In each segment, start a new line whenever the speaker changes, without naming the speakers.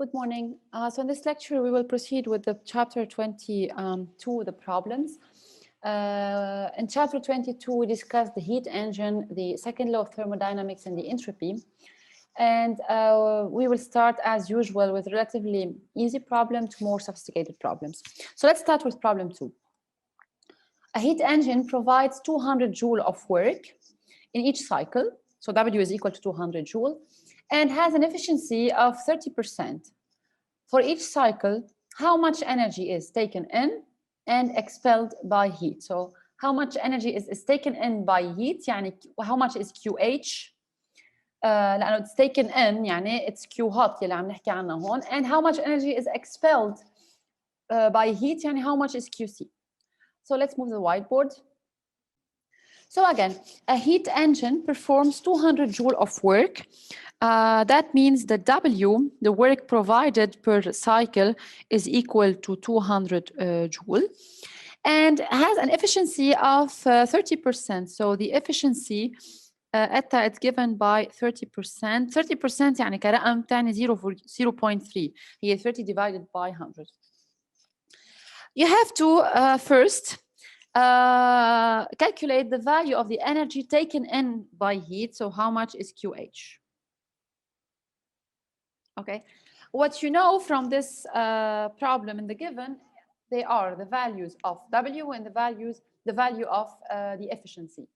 Good morning. So in this lecture, we will proceed with the chapter 22, the problems. In chapter 22, we discussed the heat engine, the second law of thermodynamics, and the entropy. And we will start, as usual, with relatively easy problem to more sophisticated problems. So let's start with problem 2. A heat engine provides 200 joule of work in each cycle. So W is equal to 200 joule. And has an efficiency of 30%. For each cycle, how much energy is taken in and expelled by heat? So how much energy is taken in by heat, يعني how much is QH? لأنه it's taken in يعني it's Q hot اللي عم نحكي عنها هون, and how much energy is expelled by heat, يعني how much is QC? So let's move the whiteboard. So again, a heat engine performs 200 joule of work. That means the W, the work provided per cycle, is equal to 200 joule and has an efficiency of 30%. So the efficiency ETA is given by 30%. 30% يعني كرقم تاني 0.3. هي 30 divided by 100. You have to first calculate the value of the energy taken in by heat. So how much is QH? Okay, what you know from this problem in the given, they are the values of W and the value of the efficiency.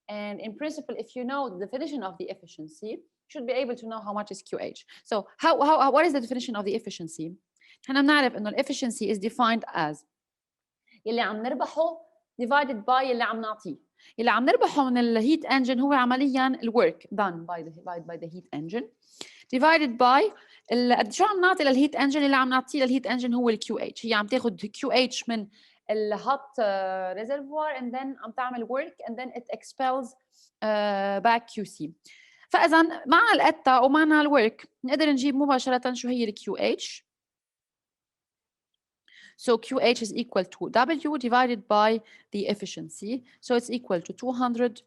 And in principle, if you know the definition of the efficiency, you should be able to know how much is QH. So what is the definition of the efficiency? احنا بنعرف انه efficiency is defined as يلي عم نربحه divided by يلي عم نعطيه. يلي عم نربحه من الهيت engine هو عمليا الwork done by the heat engine divided by شو عم نعطي للهيت انجن. اللي عم نعطيه للهيت انجن هو الكيو اتش. هي عم تاخذ كيو اتش من الهوت reservoir and then عم تعمل work and then it expels back QC. فاذا مع الأتا ومعنا الwork نقدر نجيب مباشره شو هي الكيو اتش. So QH is equal to W divided by the efficiency. So it's equal to 200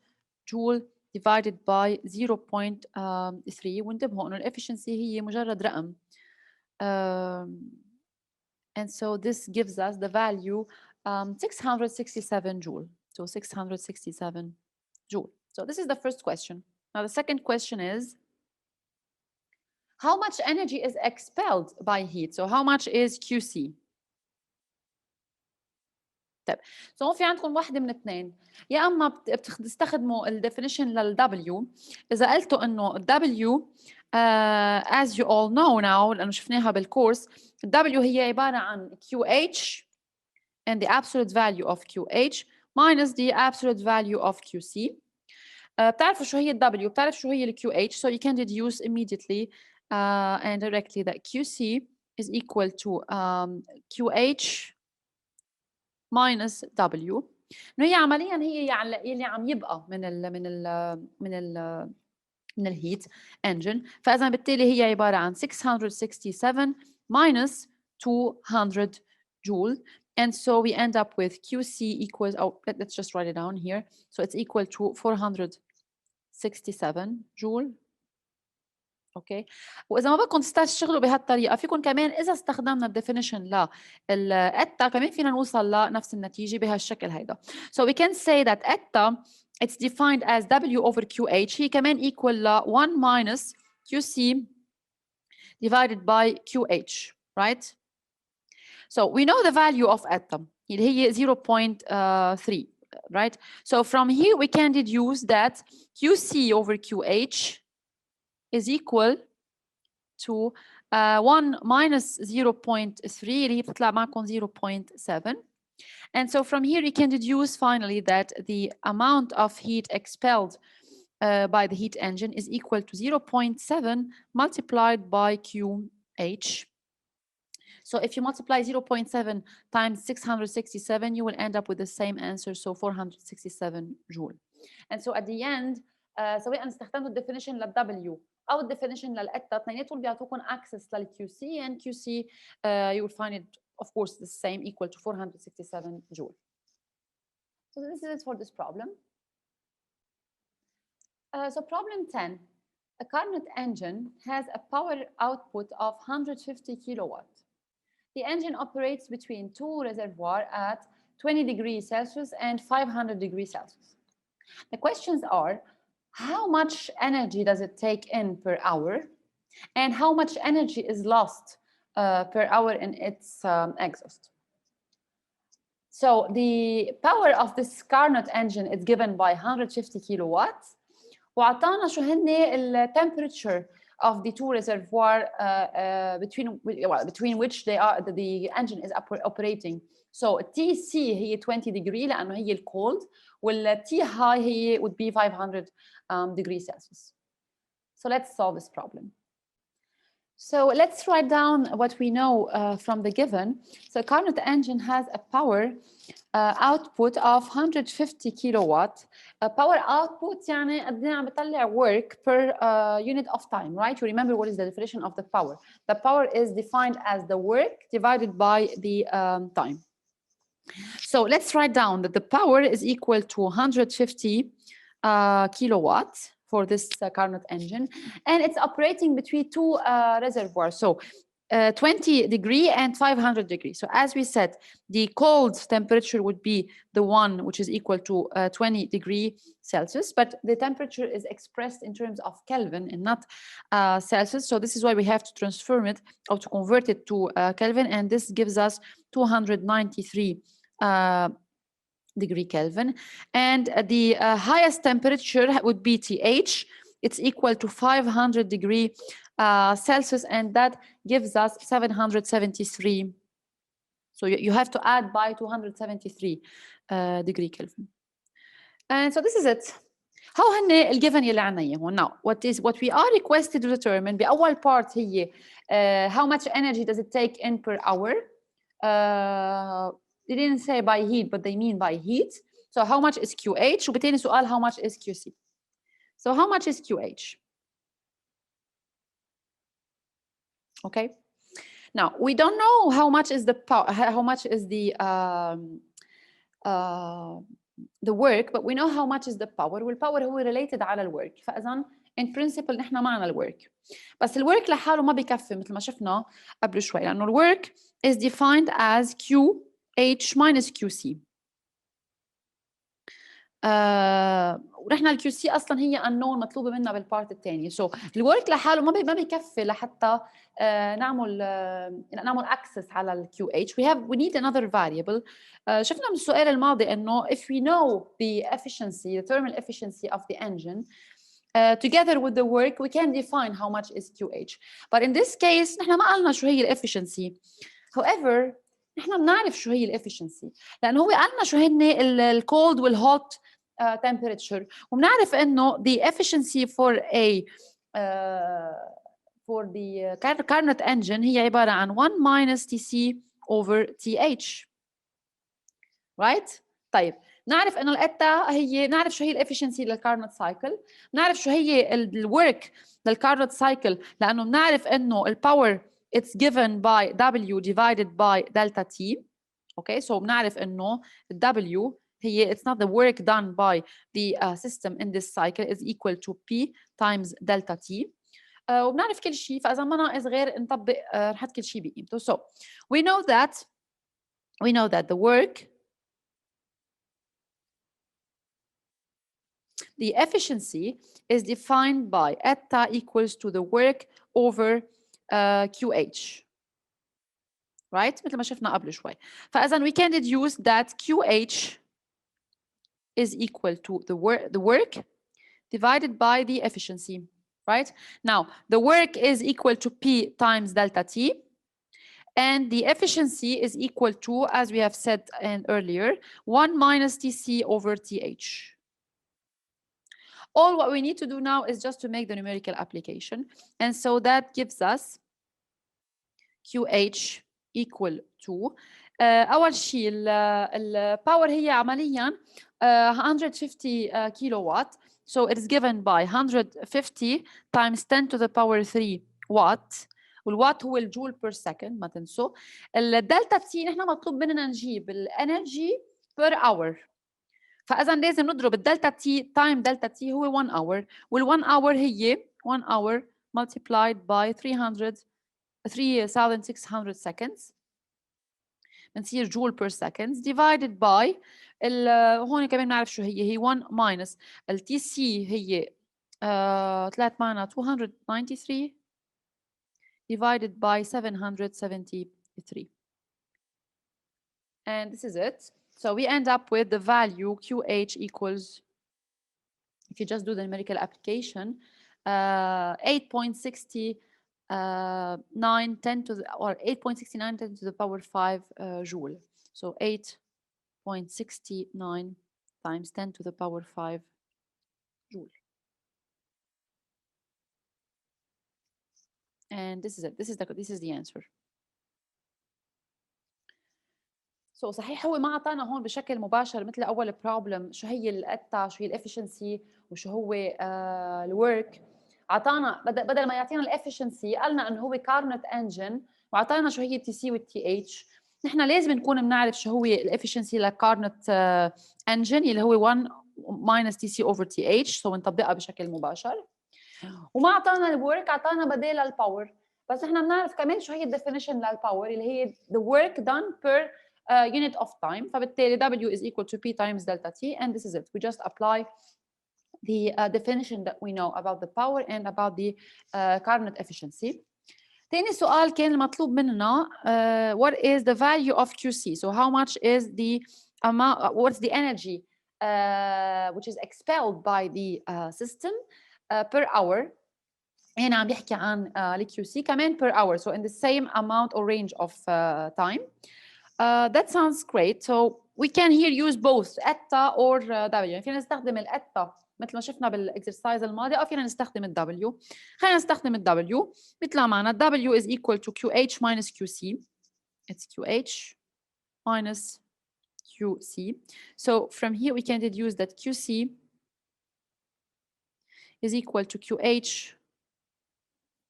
joule divided by 0.3. وانتبهوا انه الefficiency هي مجرد رقم. And so this gives us the value 667 joule. So 667 joule. So this is the first question. Now the second question is, how much energy is expelled by heat? So how much is QC? طيب سو في عندكم واحدة من اثنين. يا اما بتستخدموا الديفينيشن للW. اذا قلتوا انه W as you all know now لانه شفناها بالكورس, W هي عبارة عن QH and the absolute value of QH minus the absolute value of QC. بتعرفوا شو هي W, بتعرف شو هي QH, so you can deduce immediately and directly that QC is equal to QH minus W. إنه هي عمليا هي اللي عم يبقى من الهيت engine. فإذا بالتالي هي عبارة عن 667 minus 200 joule. And so we end up with QC equals, let's just write it down here. So it's equal to 467 joule. اوكي, واذا ما بدكم تشتغلوا بهالطريقه فيكم كمان اذا استخدمنا الديفينيشن لإتا كمان فينا نوصل لنفس النتيجه بهالشكل هيدا. So we can say that إتا it's defined as W over QH هي كمان equal ل 1 minus QC divided by QH, right? So we know the value of إتا اللي هي 0.3, right? So from here we can deduce that QC over QH is equal to 1 minus 0.3 اللي هي بتطلع معكم 0.7. And so from here you can deduce finally that the amount of heat expelled by the heat engine is equal to 0.7 multiplied by QH. So if you multiply 0.7 times 667, you will end up with the same answer, so 467 joule. And so at the end, سواء استخدمتوا الديفينيشن للW او الديفينيشن للإتا, اثنيناتهم بيعطوكم access للQC, and QC you will find it of course the same, equal to 467 joule. So this is it for this problem. So problem 10. a Carnot engine has a power output of 150 kilowatt. The engine operates between two reservoirs at 20 degrees Celsius and 500 degrees Celsius. The questions are, how much energy does it take in per hour? And how much energy is lost per hour in its exhaust? So the power of this Carnot engine is given by 150 kilowatts. وعطانا شو هن ال temperature of the two reservoir between which the engine is operating. So TC هي 20 degree لأنه هي cold, وال T high هي would be 500 degrees Celsius. So let's solve this problem. So let's write down what we know from the given. So Carnot engine has a power output of 150 kilowatt. Power output يعني قد ايه عم بطلع work per unit of time, right? You remember what is the definition of the power. The power is defined as the work divided by the time. So let's write down that the power is equal to 150 kilowatts for this Carnot engine, and it's operating between two reservoirs. So 20 degree and 500 degrees. So as we said, the cold temperature would be the one which is equal to 20 degree Celsius, but the temperature is expressed in terms of Kelvin and not Celsius. So this is why we have to transform it or to convert it to Kelvin, and this gives us 293 degree Kelvin. And the highest temperature would be TH. It's equal to 500 degree Celsius, and that gives us 773. So you have to add by 273 degree Kelvin. And so this is it. How هن الجيفن يلي عنا اياهم. Now what we are requested to determine بأول part هي how much energy does it take in per hour. They didn't say by heat, but they mean by heat. So how much is QH? وبالتالي سؤال how much is QC? So how much is QH? Okay. Now we don't know how much is the power, how much is the work, but we know how much is the power. والpower هو related على الwork. فإذا in principle نحن معنا الwork. بس الwork لحاله ما بيكفي مثل ما شفنا قبل شوي، لأنه الwork is defined as QH minus QC. ونحن الكيو سي اصلا هي unknown مطلوبه منا بالبارت الثاني. سو الورك لحاله ما بيكفي لحتى نعمل access على الكيو اتش. we need another variable. شفنا من السؤال الماضي انه if we know the efficiency, the thermal efficiency of the engine together with the work we can define how much is QH. But in this case نحن ما قلنا شو هي الافشنسي. However نحن بنعرف شو هي الافشنسي لانه هو قالنا شو هن الكولد والهوت temperature، وبنعرف انه the efficiency for the Carnot engine هي عباره عن 1 minus TC over TH. right؟ طيب نعرف انه الإتا هي نعرف شو هي الافشنسي للكارنوت سايكل، نعرف شو هي الورك للكارنوت سايكل لانه بنعرف انه الباور it's given by W divided by delta T. okay, so بنعرف انه W هي it's not the work done by the system in this cycle is equal to P times delta T. وبنعرف كل شيء، فاذا ما ناقص غير نطبق نحط كل شيء بقيمته. So we know that the work, the efficiency is defined by eta equals to the work over QH. right؟ مثل ما شفنا قبل شوي. فإذا we can deduce that QH is equal to the work divided by the efficiency. right? Now the work is equal to P times delta T, and the efficiency is equal to, as we have said earlier, 1 minus TC over TH. All what we need to do now is just to make the numerical application, and so that gives us QH equal to أول شيء الباور هي عمليا 150 kilowatt. So it is given by 150 times 10 to the power 3 watt. والوات هو الجول بير سكند ما تنسوا. الدلتا تي نحن مطلوب مننا نجيب الانرجي بير اور، فاذا لازم نضرب الدلتا تي تايم دلتا تي هو 1 اور، وال1 اور هي 1 hour multiplied by 3600 seconds بنصير جول per seconds divided by هون كمان بنعرف شو هي 1 minus التي سي هي طلعت معنا 293 divided by 773. And this is it. So we end up with the value QH equals, if you just do the numerical application, 8.69 10 to the, or 8.69 10 to the power 5 joule. So 8.69 times 10 to the power 5 joule. And this is it. This is the answer. So صحيح هو ما اعطانا هون بشكل مباشر مثل اول بروبلم شو هي الأتا، شو هي الافشنسي، وشو هو الورك. اعطانا بدل ما يعطينا الافشنسي قالنا انه هو كارنوت انجن، واعطانا شو هي التي سي والتي اتش. نحن لازم نكون بنعرف شو هو الافشنسي لكارنوت انجن اللي هو 1 minus تي سي over تي اتش، سو بنطبقها بشكل مباشر. وما اعطانا الورك، اعطانا بديلها الباور. بس احنا بنعرف كمان شو هي الديفينيشن للباور اللي هي the work done per unit of time. فبالتالي W is equal to P times delta T, and this is it. We just apply the definition that we know about the power and about the Carnot efficiency. تاني سؤال كان المطلوب مننا what is the value of QC? So how much is the amount, what's the energy which is expelled by the system per hour. هنا عم بيحكي عن ال QC كمان per hour, so in the same amount or range of time. That sounds great. So we can here use both ETA or W. يعني فينا نستخدم الإتا مثل ما شفنا بالاكسرسايز الماضي، أو فينا نستخدم ال W. خلينا نستخدم ال W. بيطلع معنا W is equal to QH minus QC. It's QH minus QC. So from here we can deduce that QC is equal to QH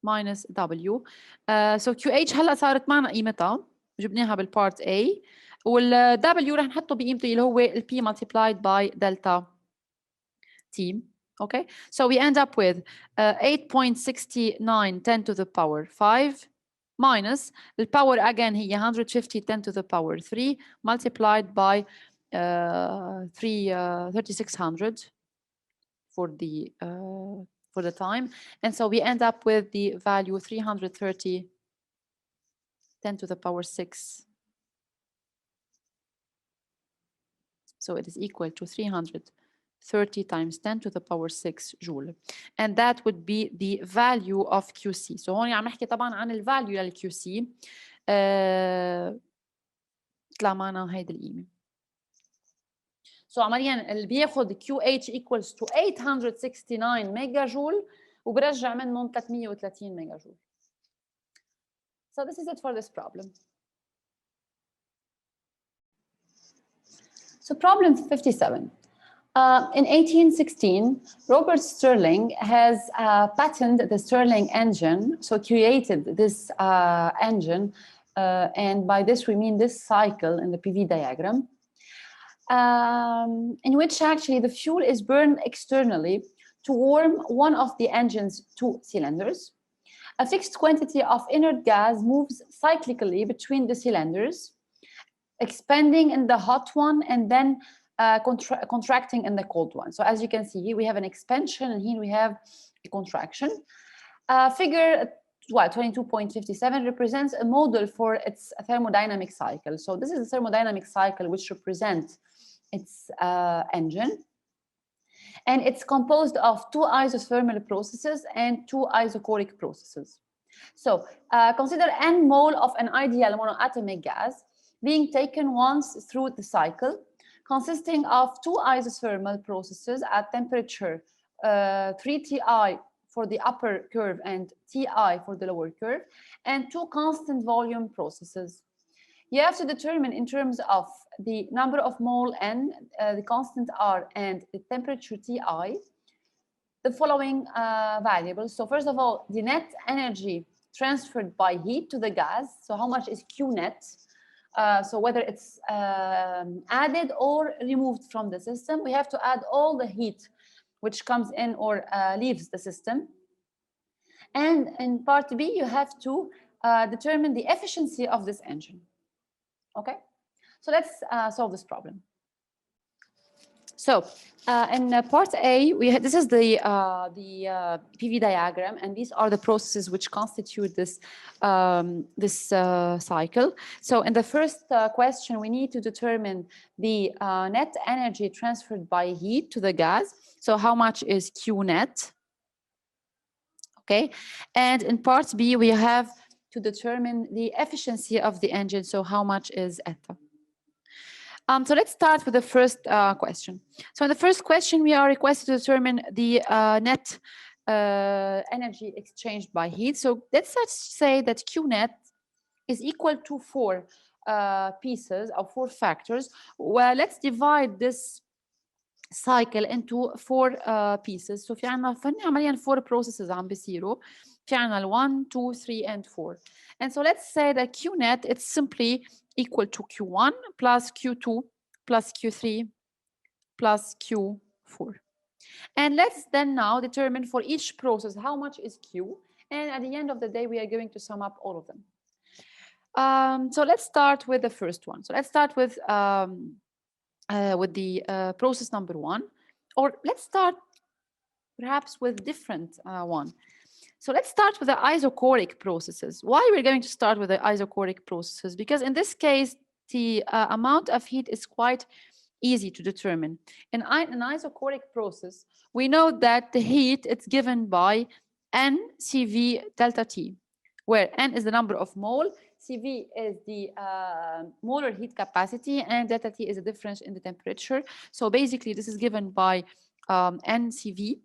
minus W. So QH هلا صارت معنا قيمتها، جبناها بالبارت A، وال W رح نحطه بقيمته اللي هو ال P multiplied by delta T. Okay, so we end up with 8.69 10 to the power 5 minus the power again هي 150 10 to the power 3 multiplied by 3600 for the time, and so we end up with the value 330 10 to the power 6. So it is equal to 330 times 10 to the power 6 joule, and that would be the value of QC. So هون عم نحكي طبعا عن الفاليو لل QC. طلع معنا هيدي القيمة. So عمليا اللي بياخذ QH equals to 869 ميجا جول وبرجع منهم 330 ميجا جول. So this is it for this problem. So problem 57. In 1816, Robert Stirling has patented the Stirling engine, so created this engine, and by this we mean this cycle in the PV diagram, in which actually the fuel is burned externally to warm one of the engine's two cylinders. A fixed quantity of inert gas moves cyclically between the cylinders, expanding in the hot one and then contracting in the cold one. So as you can see, here we have an expansion and here we have a contraction. Figure 22.57 represents a model for its thermodynamic cycle. So this is a thermodynamic cycle which represents its engine. And it's composed of two isothermal processes and two isochoric processes. So consider n mole of an ideal monoatomic gas being taken once through the cycle, consisting of two isothermal processes at temperature 3 Ti for the upper curve and Ti for the lower curve, and two constant volume processes. You have to determine in terms of the number of mole n, the constant R, and the temperature Ti, the following variables. So first of all, the net energy transferred by heat to the gas. So how much is Qnet? So whether it's added or removed from the system, we have to add all the heat which comes in or leaves the system. And in part B, you have to determine the efficiency of this engine. Okay, so let's solve this problem. So in part A, this is the PV diagram, and these are the processes which constitute this cycle. So in the first question, we need to determine the net energy transferred by heat to the gas. So how much is Qnet? Okay, and in part B, we have to determine the efficiency of the engine. So how much is eta? So let's start with the first question. So in the first question, we are requested to determine the net energy exchanged by heat. So let's say that Qnet is equal to 4 pieces or 4 factors. Well, let's divide this cycle into 4 pieces. So في عمليا 4 processes عم بيصيروا. في عنا 1, 2, 3, and 4. And so let's say that Qnet, it's simply equal to Q1 plus Q2 plus Q3 plus Q4. And let's then now determine for each process how much is Q. And at the end of the day, we are going to sum up all of them. So let's start with the first one. So let's start with the process number 1. Or let's start perhaps with different one. So let's start with the isochoric processes. Why we're going to start with the isochoric processes? Because in this case, the amount of heat is quite easy to determine. In an isochoric process, we know that the heat is given by N CV delta T, where N is the number of mole, CV is the molar heat capacity, and delta T is the difference in the temperature. So basically, this is given by N CV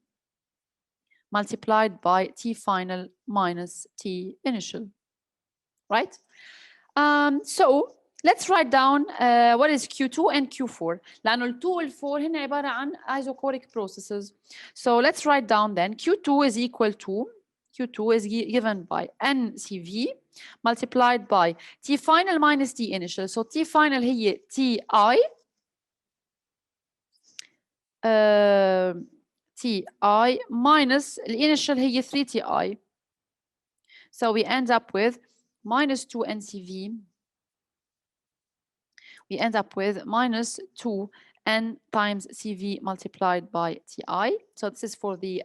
multiplied by T final minus T initial, right? So let's write down what is Q2 and Q4. لأنه ال 2 وال 4 هن عبارة عن isochoric processes. So let's write down then Q2 is equal to Q2 is given by NCV multiplied by T final minus T initial. So T final هي TI TI minus the initial هي 3TI. So we end up with minus 2 NCV. We end up with minus 2 N times CV multiplied by TI. So this is for the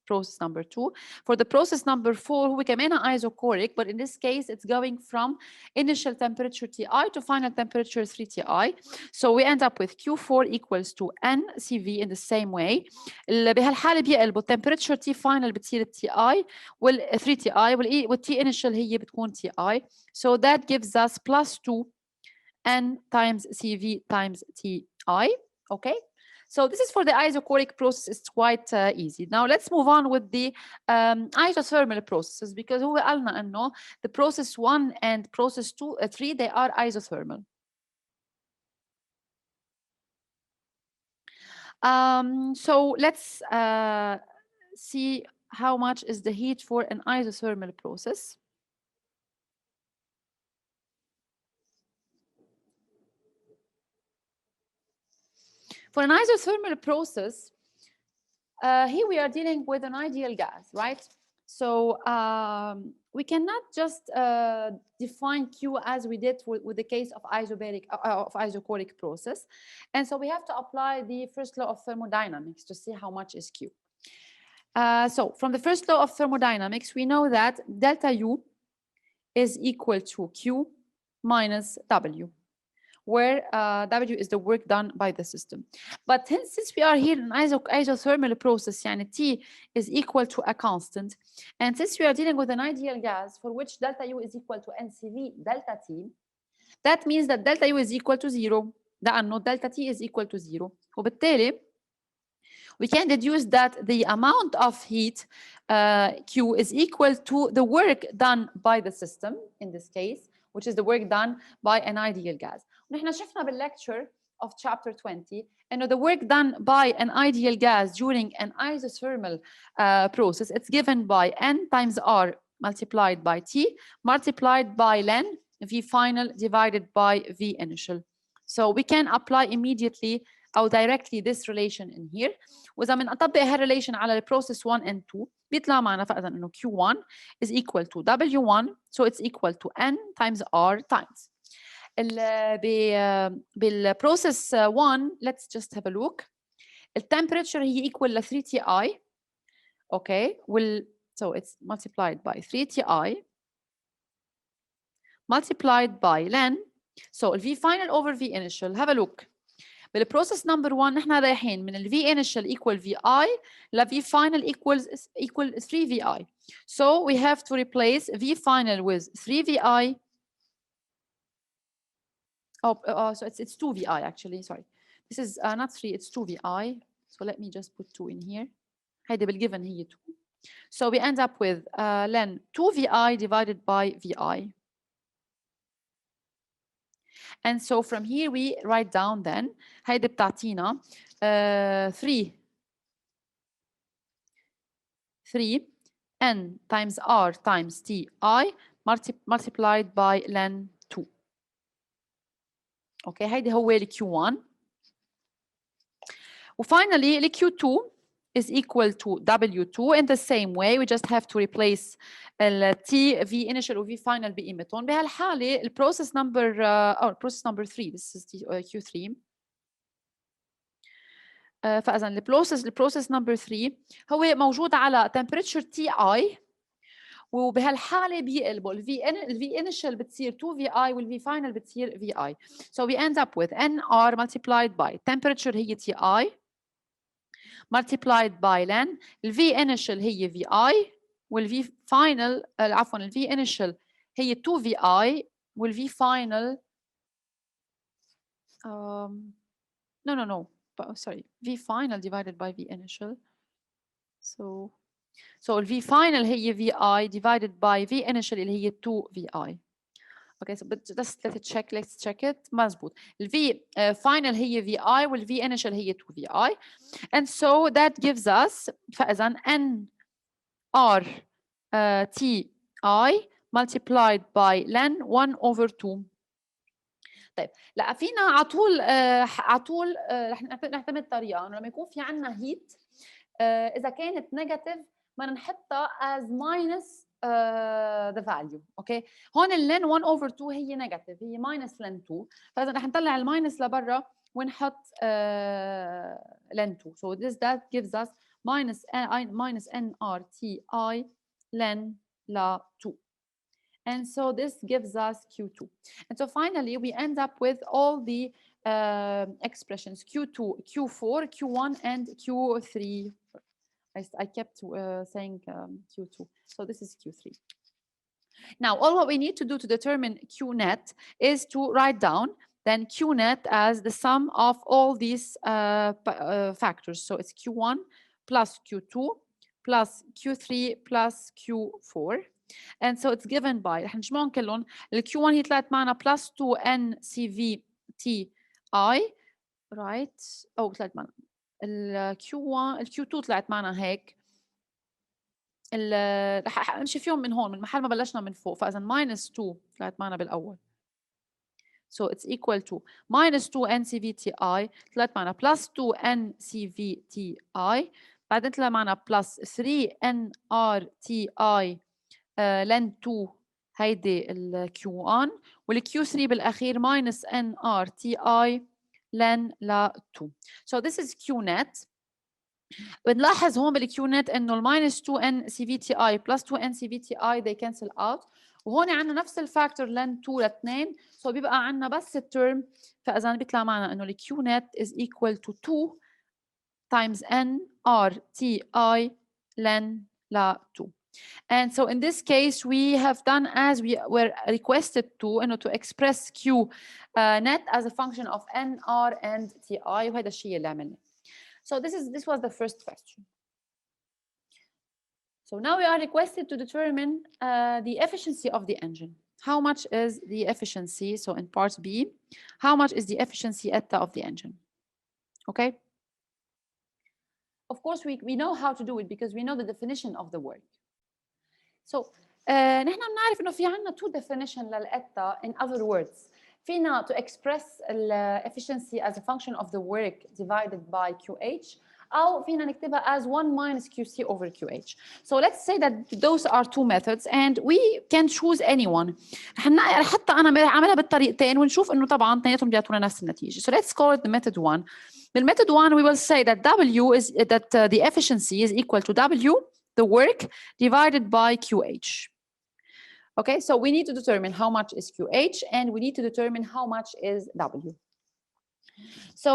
process number 2. For the process number 4, we can make an isochoric, but in this case, it's going from initial temperature TI to final temperature 3TI. So we end up with Q4 equals to NCV in the same way. بهالحالة بيقلبوا temperature T final بتصير TI وال 3TI وال T initial هي بتكون TI. So that gives us plus 2 N times CV times TI, okay? So this is for the isochoric process. It's quite easy. Now let's move on with the isothermal processes, because هو قالنا إنه the process 1 and process 3, they are isothermal. So let's see how much is the heat for an isothermal process. For an isothermal process, here we are dealing with an ideal gas, right? So we cannot just define Q as we did with the case of isochoric process. And so we have to apply the first law of thermodynamics to see how much is Q. So from the first law of thermodynamics, we know that delta U is equal to Q minus W, where W is the work done by the system. But since we are here in an isothermal process, yani T is equal to a constant, and since we are dealing with an ideal gas for which delta U is equal to NCV delta T, that means that delta U is equal to 0. لأنه delta T is equal to 0. وبالتالي we can deduce that the amount of heat Q is equal to the work done by the system in this case, which is the work done by an ideal gas. ونحن شفنا بالlecture of chapter 20 إنه the work done by an ideal gas during an isothermal process, it's given by N times R multiplied by T multiplied by ln V final divided by V initial. So we can apply immediately أو directly this relation in here. وإذا بنطبق هالريليشن على process 1 and 2 بيطلع معنا فإذا إنه Q1 is equal to W1 so it's equal to N times R times. بالprocess 1 let's just have a look. The temperature هي equal ل 3 Ti. Okay, so it's multiplied by 3 Ti multiplied by ln. So V final over V initial. Have a look. بالprocess number 1 نحن رايحين من V initial equal VI ل V final equal 3 VI. So we have to replace V final with 3 VI. So it's 2 VI actually. Sorry, this is not 3. It's 2 VI. So let me just put 2 in here. هيدي بالgiven هي 2. So we end up with ln 2 VI divided by VI. And so from here we write down then هيدي بتعطينا 3 N times R times Ti multiplied by ln 2. Okay, هيدي هو ال Q1. وfinally ال Q2 is equal to W2 in the same way. We just have to replace T V initial و V final بقيمتهم. بهالحالة process number 3 this is the Q3. فإذا البروسيس number 3 هو موجود على temperature Ti وبهالحالة بيقلبوا ال V initial بتصير 2 VI وال V final بتصير VI. So we end up with NR multiplied by temperature هي Ti multiplied by ln ال V initial هي VI وال V final عفوا ال V initial هي 2 VI وال V final no sorry V final divided by V initial so ال V final هي VI divided by V initial اللي هي 2 VI. Okay, so but just let's check it. مزبوط. ال V final هي VI وال V initial هي 2 VI. And so that gives us فإذا N R T I multiplied by ln 1 over 2. طيب لا فينا على طول رح نعتمد طريقه انه لما يكون في عندنا هيت اذا كانت نيجاتيف بدنا نحطها as minus the value. اوكي هون اللين 1 over 2 هي نيجاتيف هي minus ln 2 فاذا رح نطلع الماينس لبرا ونحط ln 2 so that gives us minus nRTI ln لا 2. And so this gives us Q2. And so finally, we end up with all the expressions Q2, Q4, Q1, and Q3. I kept saying Q2. So this is Q3. Now, all what we need to do to determine Qnet is to write down then Qnet as the sum of all these factors. So it's Q1 plus Q2 plus Q3 plus Q4. And so it's given by رح نجمعهم كلهم ال Q1 هي طلعت معنا plus 2 NCVTI right طلعت معنا ال Q1 ال Q2 طلعت معنا هيك رح امشي فيهم من هون من محل ما بلشنا من فوق فاذا minus 2 طلعت معنا بالاول so it's equal to minus 2 NCVTI طلعت معنا plus 2 NCVTI بعدين طلع معنا plus 3 NRTI ln 2 هيدي ال Q1 وال Q3 بالأخير minus nRTI ln لا 2. So this is Qnet. بنلاحظ هون بال Qnet إنه ال minus 2 NCVTI plus 2 NCVTI they cancel out وهون عندنا نفس الفاكتور ln 2 ل 2 so بيبقى عندنا بس الترم فإذا بيطلع معنا إنه ال Qnet is equal to 2 times nRTI ln لا 2. And so in this case, we have done as we were requested to express Q net as a function of N, R, and Ti. وهذا الشيء اللي عملناه. So this was the first question. So now we are requested to determine the efficiency of the engine. How much is the efficiency? So in part B, how much is the efficiency eta of the engine? Okay. Of course, we know how to do it because we know the definition of the word. So نحن بنعرف انه في عندنا two definition للإتا in other words. فينا to express efficiency as a function of the work divided by QH أو فينا نكتبها as 1 minus QC over QH. So let's say that those are two methods and we can choose any one. حتى أنا عاملها بالطريقتين ونشوف إنه طبعاً اثنيناتهم بيعطونا نفس النتيجة. So let's call it the method 1. بالmethod 1 we will say that W is that the efficiency is equal to W, the work, divided by QH. Okay, so we need to determine how much is QH and we need to determine how much is W. So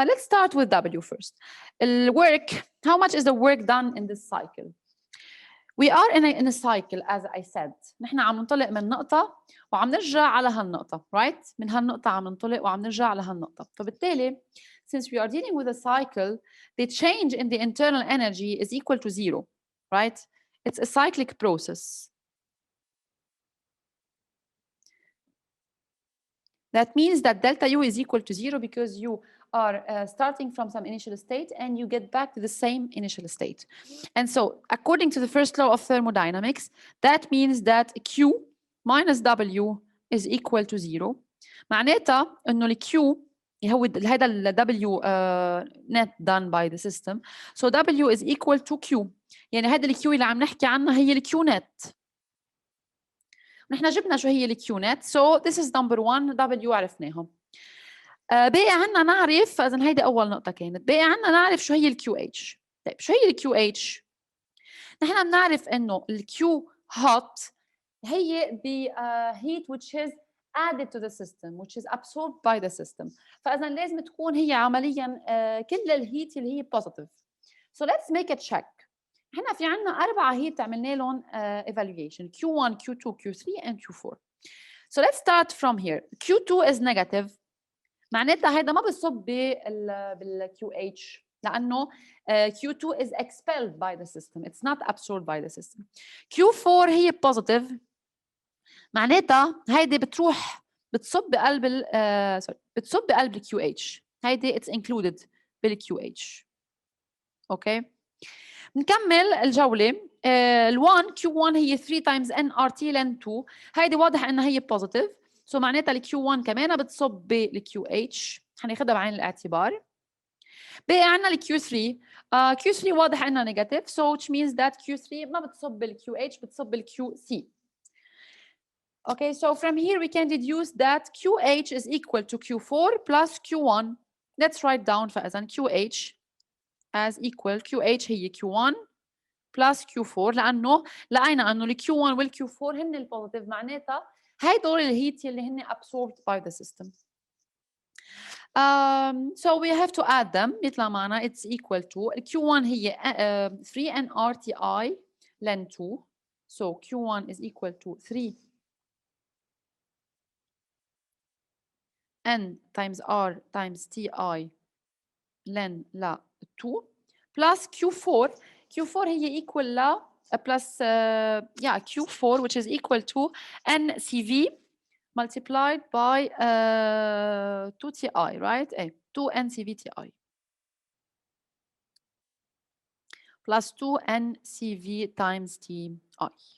let's start with W first. Work, how much is the work done in this cycle? We are in a cycle, as I said. نحن عم ننطلق من نقطة وعم نرجع على هالنقطة, right? من هالنقطة عم ننطلق وعم نرجع على هالنقطة. فبالتالي, since we are dealing with a cycle, the change in the internal energy is equal to 0, right? It's a cyclic process. That means that delta U is equal to 0 because you are starting from some initial state and you get back to the same initial state. And so according to the first law of thermodynamics, that means that Q minus W is equal to 0. معناتها انه ال Q هو هذا ال W net done by the system. So W is equal to Q. يعني هذا ال Q اللي عم نحكي عنها هي ال Q net. نحن جبنا شو هي ال Qnet. So this is number 1, W عرفناهم. باقي عنا نعرف، إذن هيدي أول نقطة كانت، باقي عنا نعرف شو هي ال QH. طيب شو هي ال QH؟ نحن بنعرف إنه ال Q hot هي the heat which is added to the system, which is absorbed by the system. فإذن لازم تكون هي عملياً كل الهيت اللي هي positive. So let's make a check. هنا في عنا 4 هيت عملنا لهم evaluation Q1, Q2, Q3 and Q4. So let's start from here. Q2 is negative. معناتها هيدا ما بصب بال QH لأنه Q2 is expelled by the system. It's not absorbed by the system. Q4 هي positive. معناتها هيدي بتروح بتصب بقلب بتصب بقلب ال QH. هيدي it's included بال QH. Okay. نكمل الجولة. ال1 Q1 هي 3 times nRT ln 2. هيدي واضح انها هي positive. So معناتها ال Q1 كمان بتصب بال QH. حناخدها بعين الاعتبار. باقي عنا ال Q3. Q3 واضح انها negative. So which means that Q3 ما بتصب بال QH بتصب بال QC. Okay, so from here we can deduce that QH is equal to Q4 plus Q1. Let's write down فإذن QH as equal QH هي Q1 plus Q4 لأنه لقينا أنه ال Q1 وال Q4 هن البوزيتيف معناتها هيدول الهيت اللي هن absorbed by the system. So we have to add them. يطلع معنا it's equal to Q1 هي 3 nRTI ln 2. So Q1 is equal to 3 n times R times TI ln لا 2 plus Q4. Q4 هي equal ل plus Q4 which is equal to NCV multiplied by 2TI, right? 2 NCVTI plus 2 NCV times TI.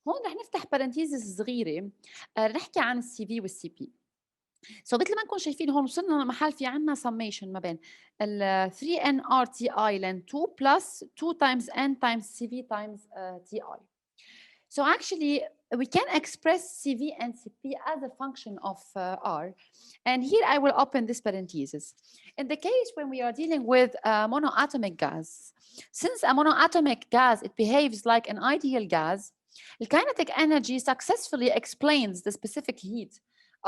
هون رح نفتح بارنتيزس صغيرة نحكي عن السي في والسي بي. So مثل ما نكون شايفين هون وصلنا لمحل في عنا summation ما بين ال 3nRTI ln 2 plus 2 times n times CV times TI. So actually we can express CV and CP as a function of R. And here I will open this parenthesis. In the case when we are dealing with a monoatomic gas, since a monoatomic gas, it behaves like an ideal gas, the kinetic energy successfully explains the specific heat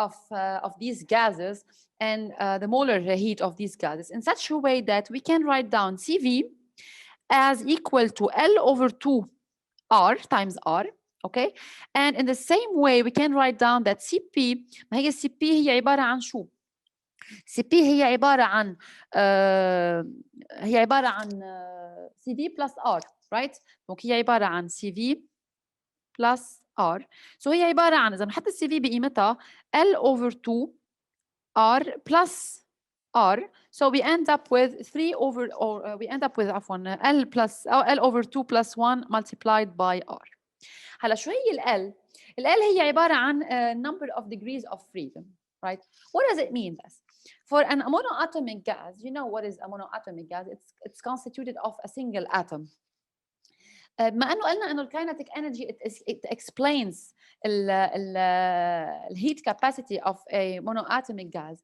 of these gases and the molar heat of these gases in such a way that we can write down CV as equal to L over 2 R times R. Okay, and in the same way we can write down that CP ما هي CP هي عبارة عن شو؟ CP هي عبارة عن CV plus R, right? Donc هي عبارة عن CV plus R. So هي عبارة عن إذا بنحط السي في بقيمتها L over 2 R plus R. So we end up with 3 over or we end up with عفوا L over 2 plus 1 multiplied by R. هلا شو هي ال هي عباره عن number of degrees of freedom, right? What does it mean this? For an monoatomic gas, you know what is a monoatomic gas? It's constituted of a single atom. بما انه قلنا انه الكاينتيك انرجي it explains الهيت capacity of a monoatomic gas.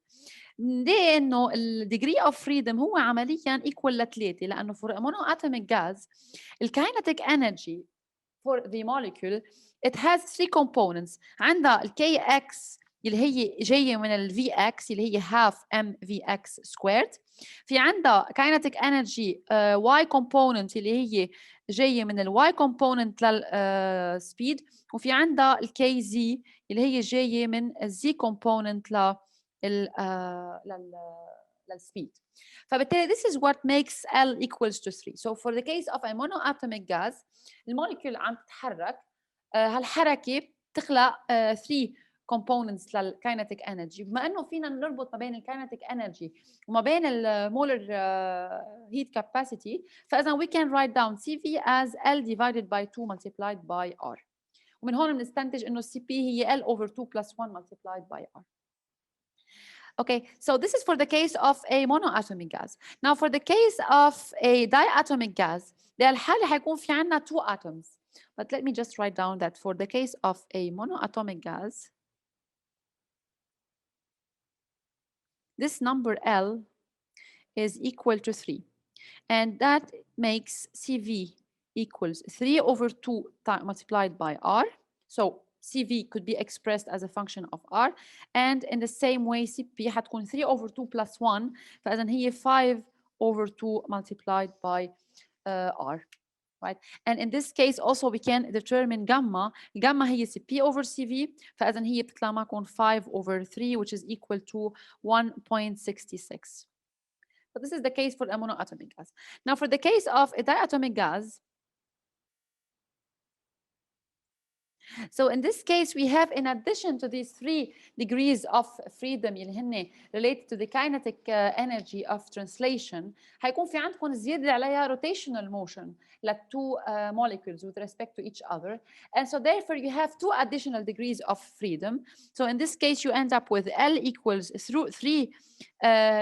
ليه انه الديجري اوف فريدم هو عمليا equal لثلاثه، لانه for a monoatomic gas الكاينتيك انرجي for the molecule it has three components. عندها الكي اكس اللي هي جايه من الفي اكس اللي هي half mvx squared. في عندها kinetic energy y component اللي هي جايه من الواي كومبوننت للسبيد، وفي عندها الكي زي اللي هي جايه من الزي كومبوننت للسبيد. فبالتالي this is what makes L equals to 3. So for the case of a monoatomic gas الموليكيول عم تتحرك، هالحركه بتخلق 3 components للكاينتيك انرجي. بما انه فينا نربط ما بين الكاينتيك انرجي وما بين المولر heat capacity، فاذا we can write down CV as L divided by 2 multiplied by R. ومن هون بنستنتج انه CP هي L over 2 plus 1 multiplied by R. Okay, so this is for the case of a monoatomic gas. Now for the case of a diatomic gas ده الحالة حيكون في عنا 2 atoms. But let me just write down that for the case of a monoatomic gas, this number L is equal to 3. And that makes CV equals 3 over 2 multiplied by R. So CV could be expressed as a function of R. And in the same way, CP حتكون 3 over 2 plus 1. فإذن هي 5 over 2 multiplied by R. Right? And in this case also we can determine gamma. Gamma هي CP over CV. فإذن هي بتطلع معكم 5 over 3 which is equal to 1.66. So this is the case for a monoatomic gas. Now for the case of a diatomic gas, so in this case we have, in addition to these 3 degrees of freedom اللي هن related to the kinetic energy of translation، هيكون في عندكم زيادة عليها rotational motion like 2 molecules with respect to each other, and so therefore you have 2 additional degrees of freedom. So in this case you end up with L equals 3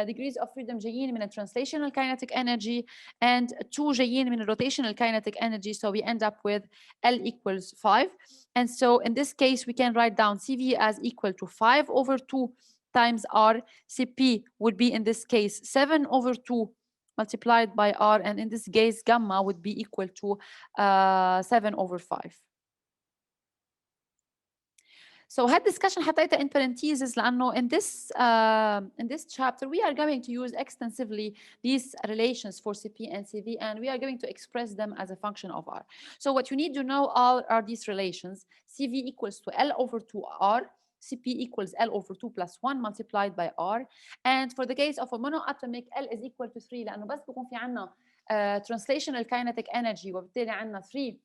degrees of freedom جايين من translational kinetic energy and 2 جايين من rotational kinetic energy, so we end up with L equals 5. And so in this case we can write down CV as equal to 5 over 2 times R. CP would be in this case 7 over 2 multiplied by R, and in this case gamma would be equal to 7 over 5. So had discussion حطيتها in parentheses لأنه in this chapter we are going to use extensively these relations for CP and CV, and we are going to express them as a function of R. So what you need to know are these relations. CV equals to L over 2R, CP equals L over 2 plus 1 multiplied by R, and for the case of a monoatomic L is equal to 3 لأنه بس بكون في عنا translational kinetic energy وبالتالي عنا 3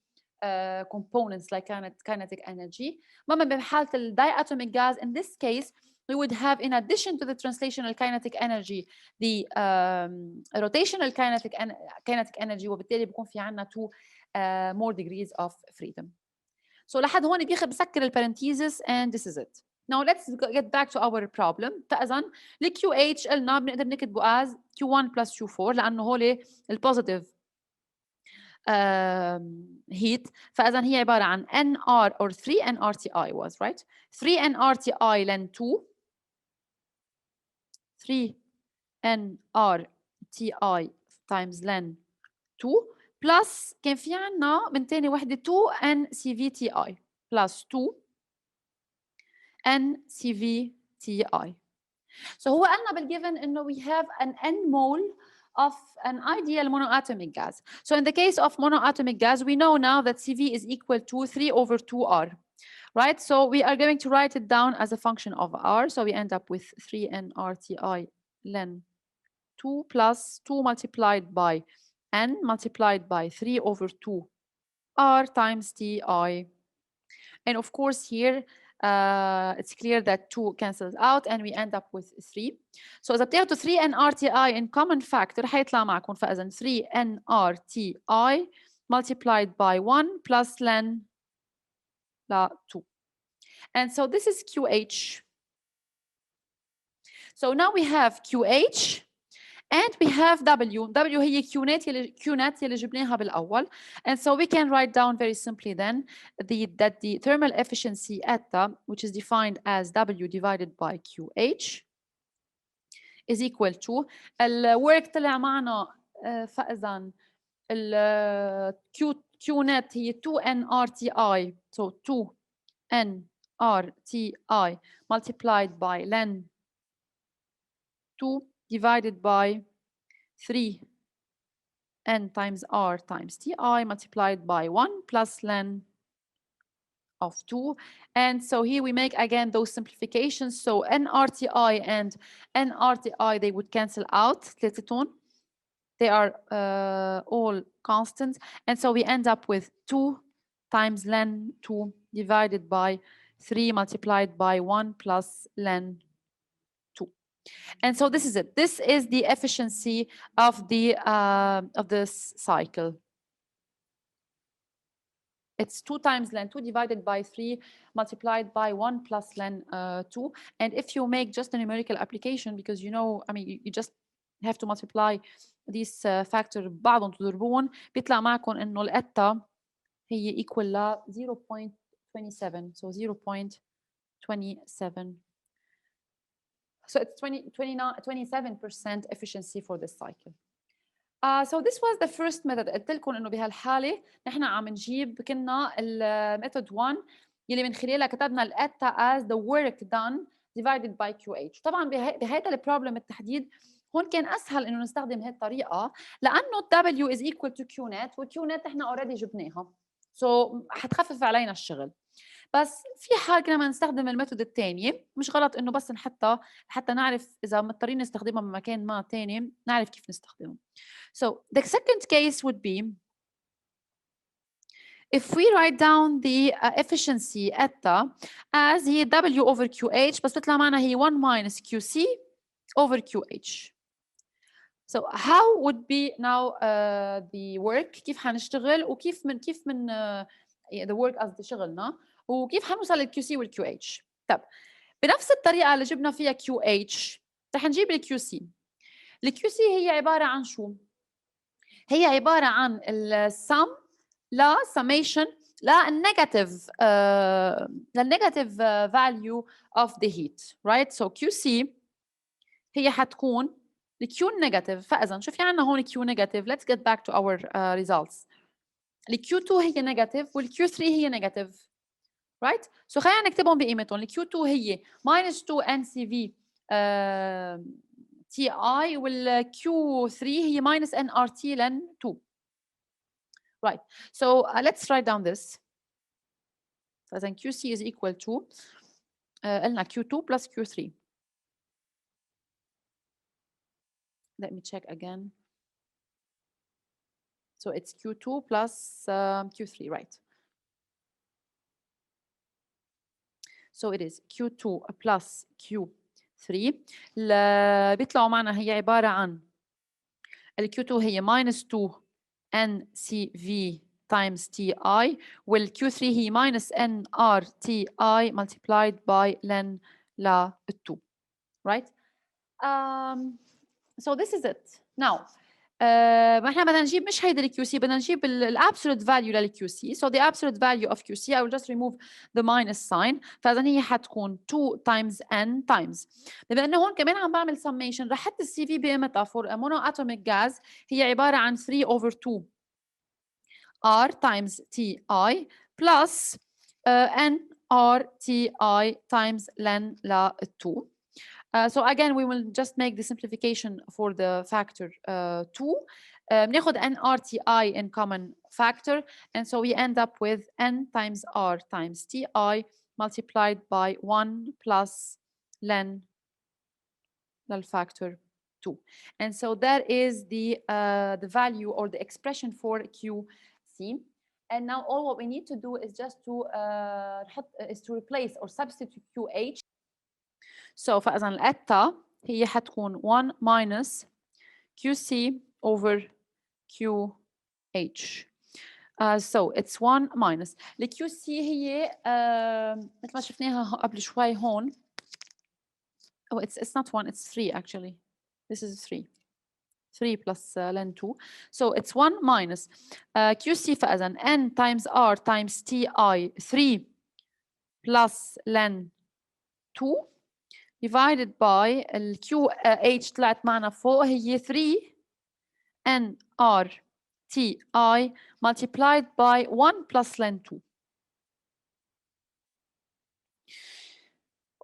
components like kinetic energy. But بحالة the diatomic gas, in this case, we would have, in addition to the translational kinetic energy, the rotational kinetic energy, وبالتالي بكون في عنا 2 more degrees of freedom. So لحد هون بسكر البارنتيزس and this is it. Now let's get back to our problem. فإذا ال QH قلنا بنقدر نكتبه as Q1 plus Q4 لأنه هول البوزيتيف heat. فإذا هي عبارة عن NR or 3 NRTI was right. 3 NRTI لن 2 3 NRTI times لن 2 plus كان في عنا من تاني وحدة 2 NCVTI plus 2 NCVTI. So هو قالنا بالgiven إنه we have an N mole of an ideal monoatomic gas. So in the case of monoatomic gas, we know now that CV is equal to 3 over 2R, right? So we are going to write it down as a function of R. So we end up with 3 NRTI ln 2 plus 2 multiplied by N multiplied by 3 over 2 R times TI. And of course here, it's clear that 2 cancels out and we end up with 3. So إذا بتاخدوا 3 NRTI in common factor حيطلع معكم فإذا 3 NRTI multiplied by 1 plus ln ل 2. And so this is QH. So now we have QH and we have W. W هي Qnet اللي جبناها بالأول. And so we can write down very simply then that the thermal efficiency eta, which is defined as W divided by QH, is equal to الwork طلع معنا فإذا Qnet هي 2nRTI, so 2nRTI multiplied by ln 2 divided by 3n times r times ti multiplied by 1 plus ln of 2. And so here we make again those simplifications. So nRTI and nRTI, they would cancel out. They are all constants. And so we end up with 2 times ln 2 divided by 3 multiplied by 1 plus ln 2. And so this is it. This is the efficiency of this cycle. It's 2 times ln 2 divided by 3 multiplied by 1 plus ln 2. And if you make just a numerical application, because you know, I mean, you just have to multiply these factor بعضهم تضربون بيطلع معكم إنه الأتا هي equal ل 0.27. So 0.27. So it's 27% efficiency for this cycle. So this was the first method. قلت لكم انه بهالحاله نحن عم نجيب كنا الميثود 1 يلي من خلالها كتبنا الأتا as the work done divided by QH. طبعا بهيدا البروبلم التحديد هون كان اسهل انه نستخدم هي الطريقه لانه W is equal to Qnet وQnet نحن اوريدي جبناها. So حتخفف علينا الشغل. بس في حال كنا بدنا نستخدم الميثود الثانيه مش غلط انه بس نحطها حتى نعرف اذا مضطرين نستخدمها بمكان ما ثاني نعرف كيف نستخدمها. So the second case would be if we write down the efficiency eta as هي W over QH بس بتطلع معنا هي 1 minus QC over QH. So how would be now the work كيف حنشتغل وكيف من the work قصدي شغلنا وكيف حنوصل لل QC وال QH. طب بنفس الطريقة اللي جبنا فيها QH رح نجيب ال QC. ال QC هي عبارة عن شو؟ هي عبارة عن السم لا summation للنيجاتيف value of the heat, right? So QC هي حتكون ال Q negative. فإذا شوفي عنا هون Q negative. Let's get back to our results. ال Q2 هي negative وال Q3 هي negative, right? So خلينا نكتبهم بقيمتهم. ال Q2 هي minus 2 NCV TI وال Q3 هي minus NRT ln 2. Right. So let's write down this. So then QC is equal to قلنا Q2 plus Q3. Let me check again. So it's Q2 plus Q3, right? So it is Q2 plus Q3. بيطلعوا معنا هي عبارة عن ال Q2 هي minus 2 NCV times TI وال Q3 هي minus NRTI multiplied by ln ل 2, right? So this is it. Now ما احنا بدنا نجيب مش هيدا الكيو سي بدنا نجيب الابسولوت فاليو للكيو سي. So the absolute value of QC I will just remove the minus sign. فاذا هي حتكون 2 times n times. بما انه هون كمان عم بعمل summation رح احط السي في بقيمتها for a monoatomic gas هي عباره عن 3 over 2 R times TI plus NRTI times ln ل 2. So again, we will just make the simplification for the factor 2. بناخد NRTI in common factor, and so we end up with N times R times TI multiplied by 1 plus ln factor 2. And so that is the value or the expression for QC. And now all what we need to do is just to replace or substitute QH. So فإذا الأتا هي حتكون 1 minus QC over QH. So it's 1 minus ال QC هي مثل ما شفناها قبل شوي هون. Oh, it's not 1, it's 3 actually. This is 3. 3 plus ln 2. So it's 1 minus QC فإذا n times r times ti 3 plus ln 2 divided by ال QH طلعت معنا فوق هي 3 n r ti multiplied by 1 plus ln 2.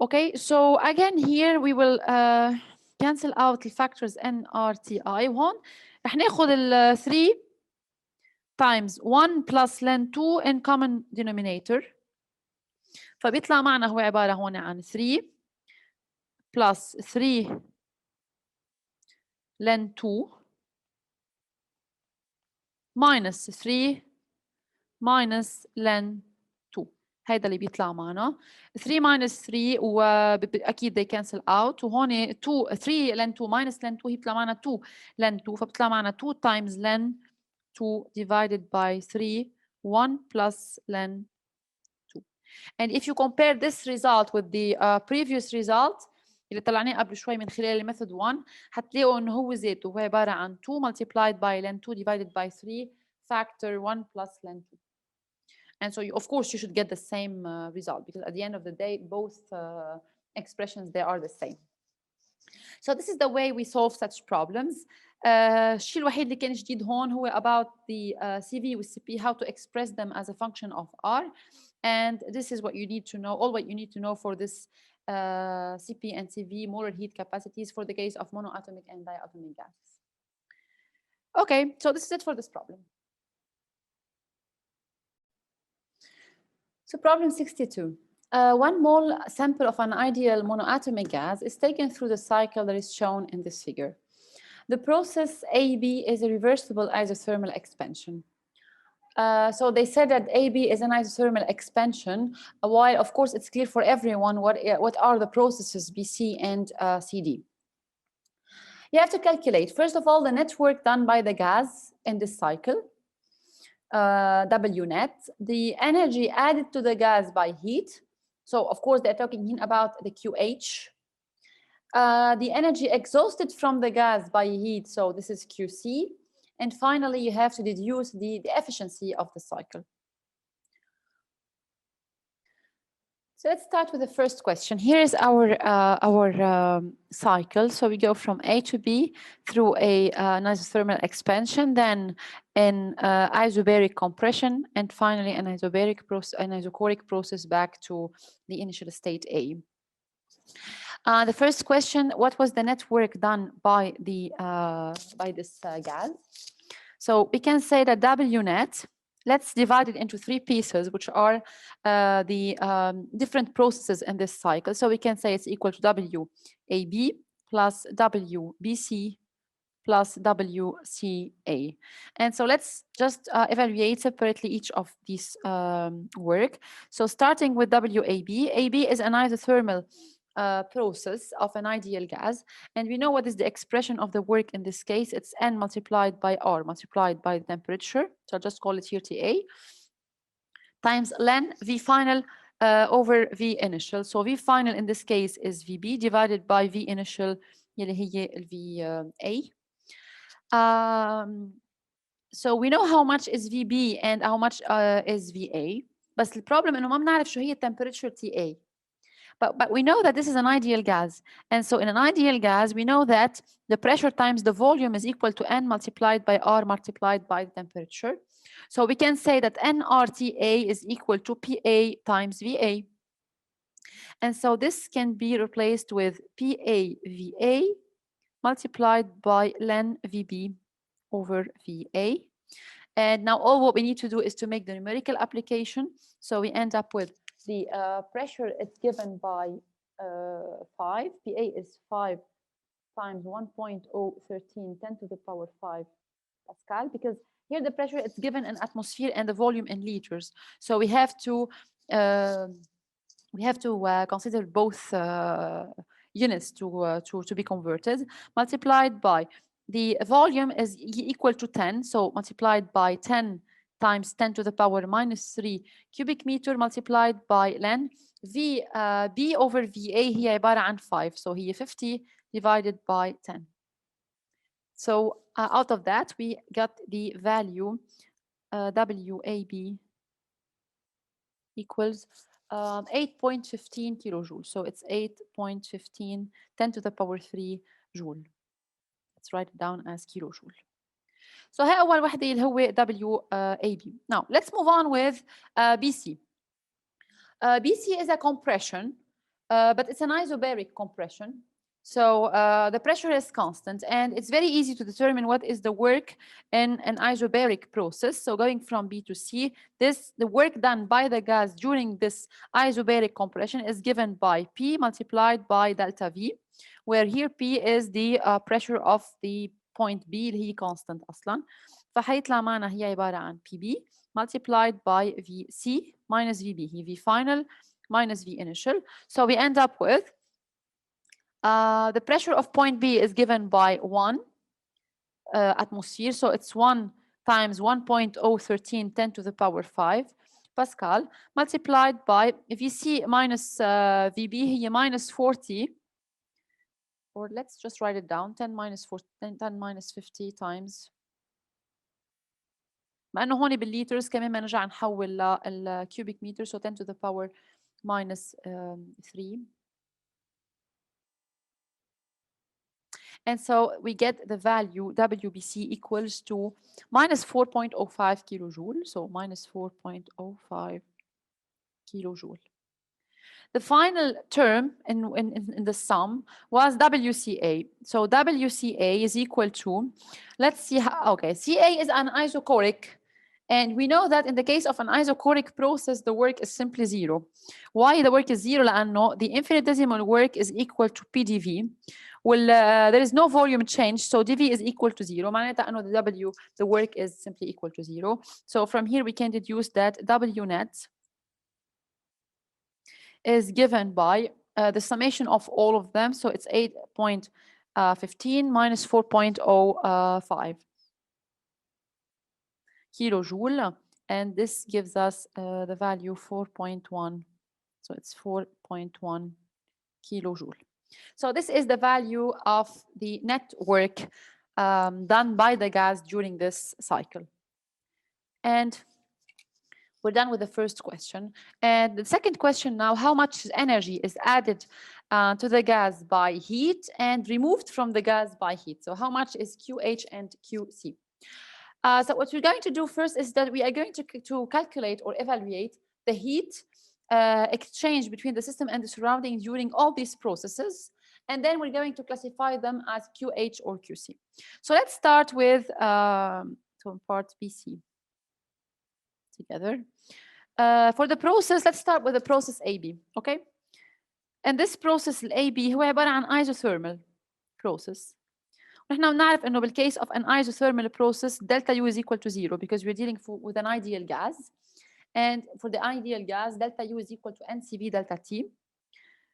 Okay, so again here we will cancel out the factors n, r, t, I. وهون رح ناخذ ال 3 times 1 plus ln 2 in common denominator. فبيطلع معنا هو عبارة هون عن 3 plus 3 ln 2 minus 3 minus ln 2. هيدا اللي بيطلع معنا 3 minus 3 واكيد they cancel out وهون 2 3 ln 2 minus ln 2 هي بيطلع معنا 2 ln 2 فبيطلع معنا 2 times ln 2 divided by 3 1 plus ln 2. And if you compare this result with the previous result اللي طلعناه قبل شوي من خلال الميثود 1 هتلاقوا انه هو ذاته هو عباره عن 2 multiplied by ln 2 divided by 3 factor 1 plus ln 2. And so of course you should get the same result because at the end of the day both expressions they are the same. So this is the way we solve such problems. الشيء الوحيد اللي كان جديد هون هو about the CV with CP, how to express them as a function of R. And this is what you need to know, all what you need to know for this CP and CV molar heat capacities for the case of monoatomic and diatomic gases. Okay, so this is it for this problem. So problem 62. 1 mole sample of an ideal monoatomic gas is taken through the cycle that is shown in this figure. The process AB is a reversible isothermal expansion. So they said that AB is an isothermal expansion, while of course it's clear for everyone what are the processes BC and CD. You have to calculate, first of all, the net work done by the gas in this cycle, Wnet, the energy added to the gas by heat. So of course they're talking here about the QH. The energy exhausted from the gas by heat, so this is QC. And finally, you have to deduce the efficiency of the cycle. So let's start with the first question. Here is our cycle. So we go from A to B through an isothermal expansion, then an isobaric compression, and finally an isochoric process back to the initial state A. The first question: what was the net work done by this gas? So we can say that Wnet. Let's divide it into 3 pieces, which are the different processes in this cycle. So we can say it's equal to WAB plus WBC plus WCA. And so let's just evaluate separately each of these work. So starting with WAB, AB is an isothermal process of an ideal gas, and we know what is the expression of the work in this case. It's N multiplied by R multiplied by the temperature, so I'll just call it here TA, times ln V final over V initial. So V final in this case is VB divided by V initial اللي هي VA. So we know how much is VB and how much is VA, بس البروبلم انه ما بنعرف شو هي temperature TA. But we know that this is an ideal gas. And so in an ideal gas, we know that the pressure times the volume is equal to N multiplied by R multiplied by the temperature. So we can say that nRTA is equal to PA times VA. And so this can be replaced with PA VA multiplied by ln VB over VA. And now all what we need to do is to make the numerical application. So we end up with the pressure is given by 5. PA is 5 times 1.013 10 to the power 5 Pascal, because here the pressure is given in atmosphere and the volume in liters. So we have to consider both units to be converted. Multiplied by the volume is equal to 10, so multiplied by 10 times 10 to the power minus 3 cubic meter multiplied by ln V B over VA هي عبارة عن 5. So هي 50 divided by 10. So out of that, we got the value WAB equals 8.15 kilojoules. So it's 8.15 10 to the power 3 joule. Let's write it down as kilojoule. So هي أول وحدة اللي هو WAB. Now let's move on with BC. BC is a compression, but it's an isobaric compression. So the pressure is constant, and it's very easy to determine what is the work in an isobaric process. So going from B to C, the work done by the gas during this isobaric compression is given by P multiplied by delta V, where here P is the pressure of the point B اللي هي constant أصلا. فحيطلع معنا هي عبارة عن PB multiplied by VC minus VB. هي V final minus V initial. So we end up with the pressure of point B is given by 1 atmosphere. So it's 1 times 1.013 10 to the power 5 Pascal multiplied by VC minus VB هي minus 40. Or let's just write it down 10 minus 40, 10 minus 50 times. مع انه هون بالليترز كمان ما نرجع نحول للكيوبيك متر. So 10 to the power minus 3. And so we get the value WBC equals to minus 4.05 kilojoule. So minus 4.05 kilojoule. The final term in the sum was WCA. So WCA is equal to, let's see how, okay, CA is an isochoric. And we know that in the case of an isochoric process, the work is simply 0. Why the work is 0? لأنه the infinitesimal work is equal to PdV. Well, there is no volume change, so dV is equal to 0. معناتها أنه the work is simply equal to 0. So from here we can deduce that Wnet is given by the summation of all of them. So it's 8.15 minus 4.05 kilojoule. And this gives us the value 4.1. So it's 4.1 kilojoule. So this is the value of the net work done by the gas during this cycle. And we're done with the first question. And the second question now, how much energy is added to the gas by heat and removed from the gas by heat? So how much is QH and QC? So what we're going to do first is that we are going to calculate or evaluate the heat exchange between the system and the surroundings during all these processes. And then we're going to classify them as QH or QC. So let's start with part BC together. For the process, let's start with the process AB, okay? And this process AB هو عبارة عن isothermal process. نحن بنعرف إنه بالcase of an isothermal process, delta U is equal to 0 because we're dealing with an ideal gas. And for the ideal gas, delta U is equal to NCV delta T.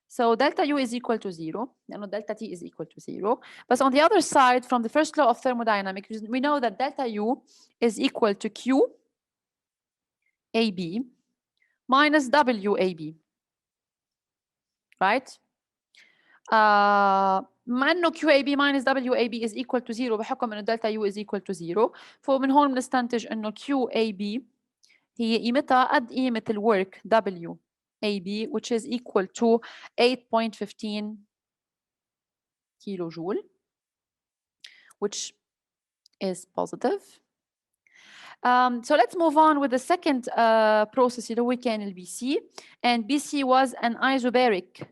So delta U is equal to 0, and delta T is equal to 0. But on the other side, from the first law of thermodynamics, we know that delta U is equal to Q AB minus WAB, right? مع انه QAB minus WAB is equal to 0 بحكم انه delta U is equal to 0. فمن هون بنستنتج انه QAB هي قيمتها قد قيمة الwork WAB, which is equal to 8.15 kilojoule, which is positive. So let's move on with the second process اللي هو كان BC, and BC was an isobaric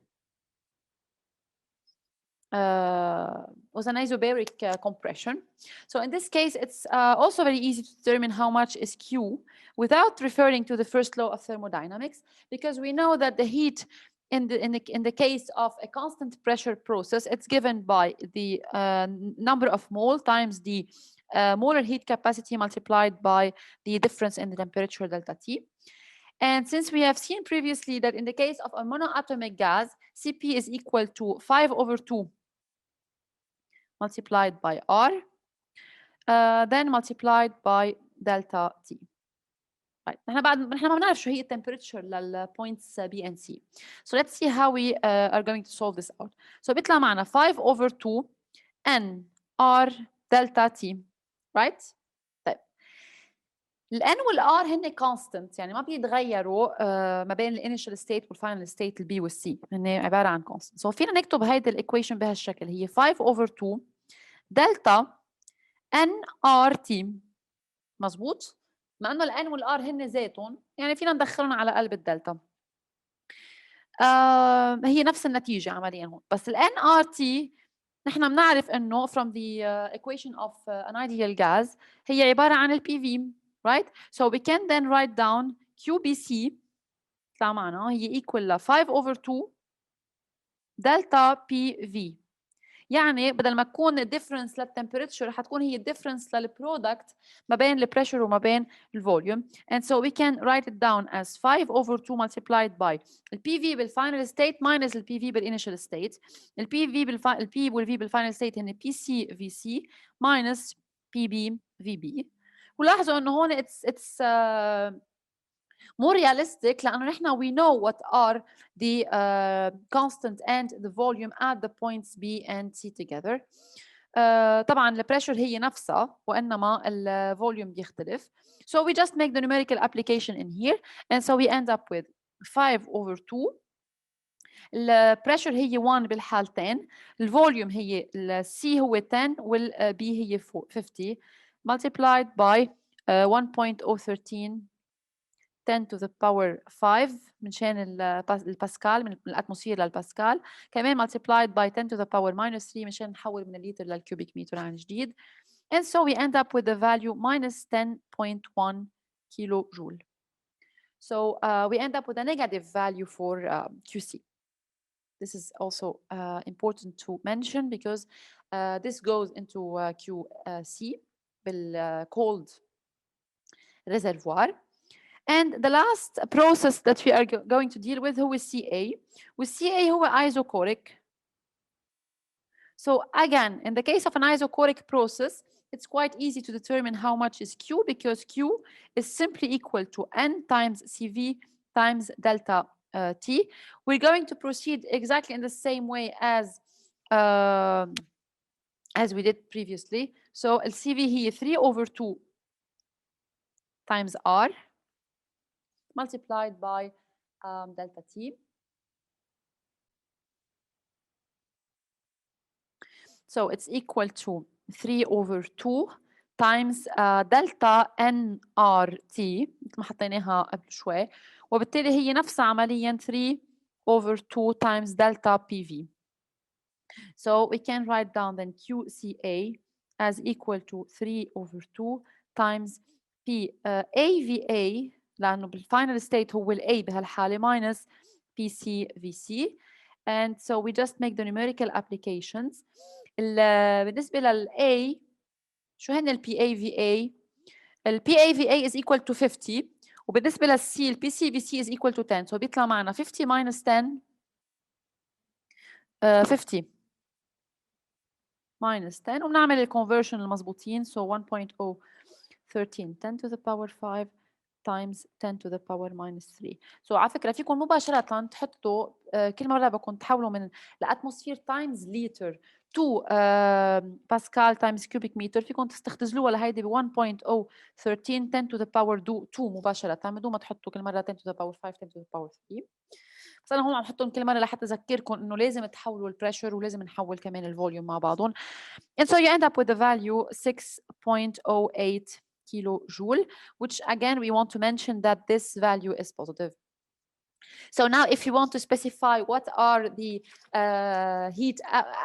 compression. So in this case, it's also very easy to determine how much is Q without referring to the first law of thermodynamics, because we know that the heat in the case of a constant pressure process, it's given by the number of mole times the molar heat capacity multiplied by the difference in the temperature delta T. And since we have seen previously that in the case of a monoatomic gas, Cp is equal to 5/2 multiplied by R, then multiplied by delta T. Right. نحن ما بنعرف شو هي temperature للpoints B and C. So let's see how we are going to solve this out. So بيطلع معنا 5 over 2 N R delta T. Right? طيب. ال N وال R هن constant يعني ما بيتغيروا ما بين ال initial state وال final state ال B وال C. هن عبارة عن constant. So فينا نكتب هيدي ال equation بهالشكل هي 5 over 2 delta N R T. مظبوط؟ مع انه الان والار هن ذاتهم يعني فينا ندخلهم على قلب الدلتا. هي نفس النتيجه عمليا هون بس الان ار تي نحن بنعرف انه from the equation of an ideal gas هي عباره عن البي في right so we can then write down QBC طلع معنا هي equal ل 5 over 2 delta PV يعني بدل ما تكون الديفرنس للتمبريتشر حتكون هي الديفرنس للبرودكت ما بين البريشر وما بين الفوليوم and so we can write it down as 5 over 2 multiplied by ال PV بالفاينل state minus ال PV بالinitial state ال PV ال P وال V بالفاينل state هن PC VC minus PB VB ولاحظوا انه هون it's more realistic لأنه نحن we know what are the constant and the volume at the points B and C together. طبعا ال pressure هي نفسها وإنما ال volume بيختلف. So we just make the numerical application in here and so we end up with 5 over 2. ال pressure هي 1 بالحالتين. ال volume هي ال C هو 10 وال B هي 50 multiplied by 1.013 10 to the power 5 منشان الباسكال من الاتموسفير للباسكال كمان multiplied by 10 to the power minus 3 منشان نحول من الليتر للكوبيك متر عن جديد and so we end up with the value minus 10.1 kilojoule. So we end up with a negative value for QC. This is also important to mention because this goes into QC cold reservoir. And the last process that we are going to deal with هو CA. With CA هو isochoric. So again, in the case of an isochoric process, it's quite easy to determine how much is Q because Q is simply equal to N times CV times delta T. We're going to proceed exactly in the same way as we did previously. So CV هي 3 over 2 times R multiplied by delta T. So it's equal to 3 over 2 times delta nRT مثل ما حطيناها قبل شوي وبالتالي هي نفسها عمليا 3 over 2 times delta PV. So we can write down then QCA as equal to 3 over 2 times P AVA لأنه بالفاينل state هو ال A بهالحالة minus PCVC and so we just make the numerical applications. بالنسبة لل A شو هن ال PAVA؟ ال PAVA is equal to 50 وبالنسبة لل C ال PCVC is equal to 10 so بيطلع معنا 50 minus 10 50 minus 10 وبنعمل الكونفرشن المضبوطين so 1.013 10 to the power 5 times 10 to the power minus 3 so على فكرة فيكم مباشرة تحطوا كل مرة بدكم تحولوا من الاتموسفير تايمز لتر to باسكال times cubic meter فيكم تختزلوها لهيدي ب 1.013 10 to the power 2 مباشرة بدون ما تحطوا كل مرة 10 to the power 5 10 to the power 3 بس انا هون عم بحطهم كل مره لحتى اذكركم انه لازم تحولوا البريشر ولازم نحول كمان الفوليوم مع بعضهم and so you end up with the value 6.08 kilojoule which again we want to mention that this value is positive. So now if you want to specify what are the heat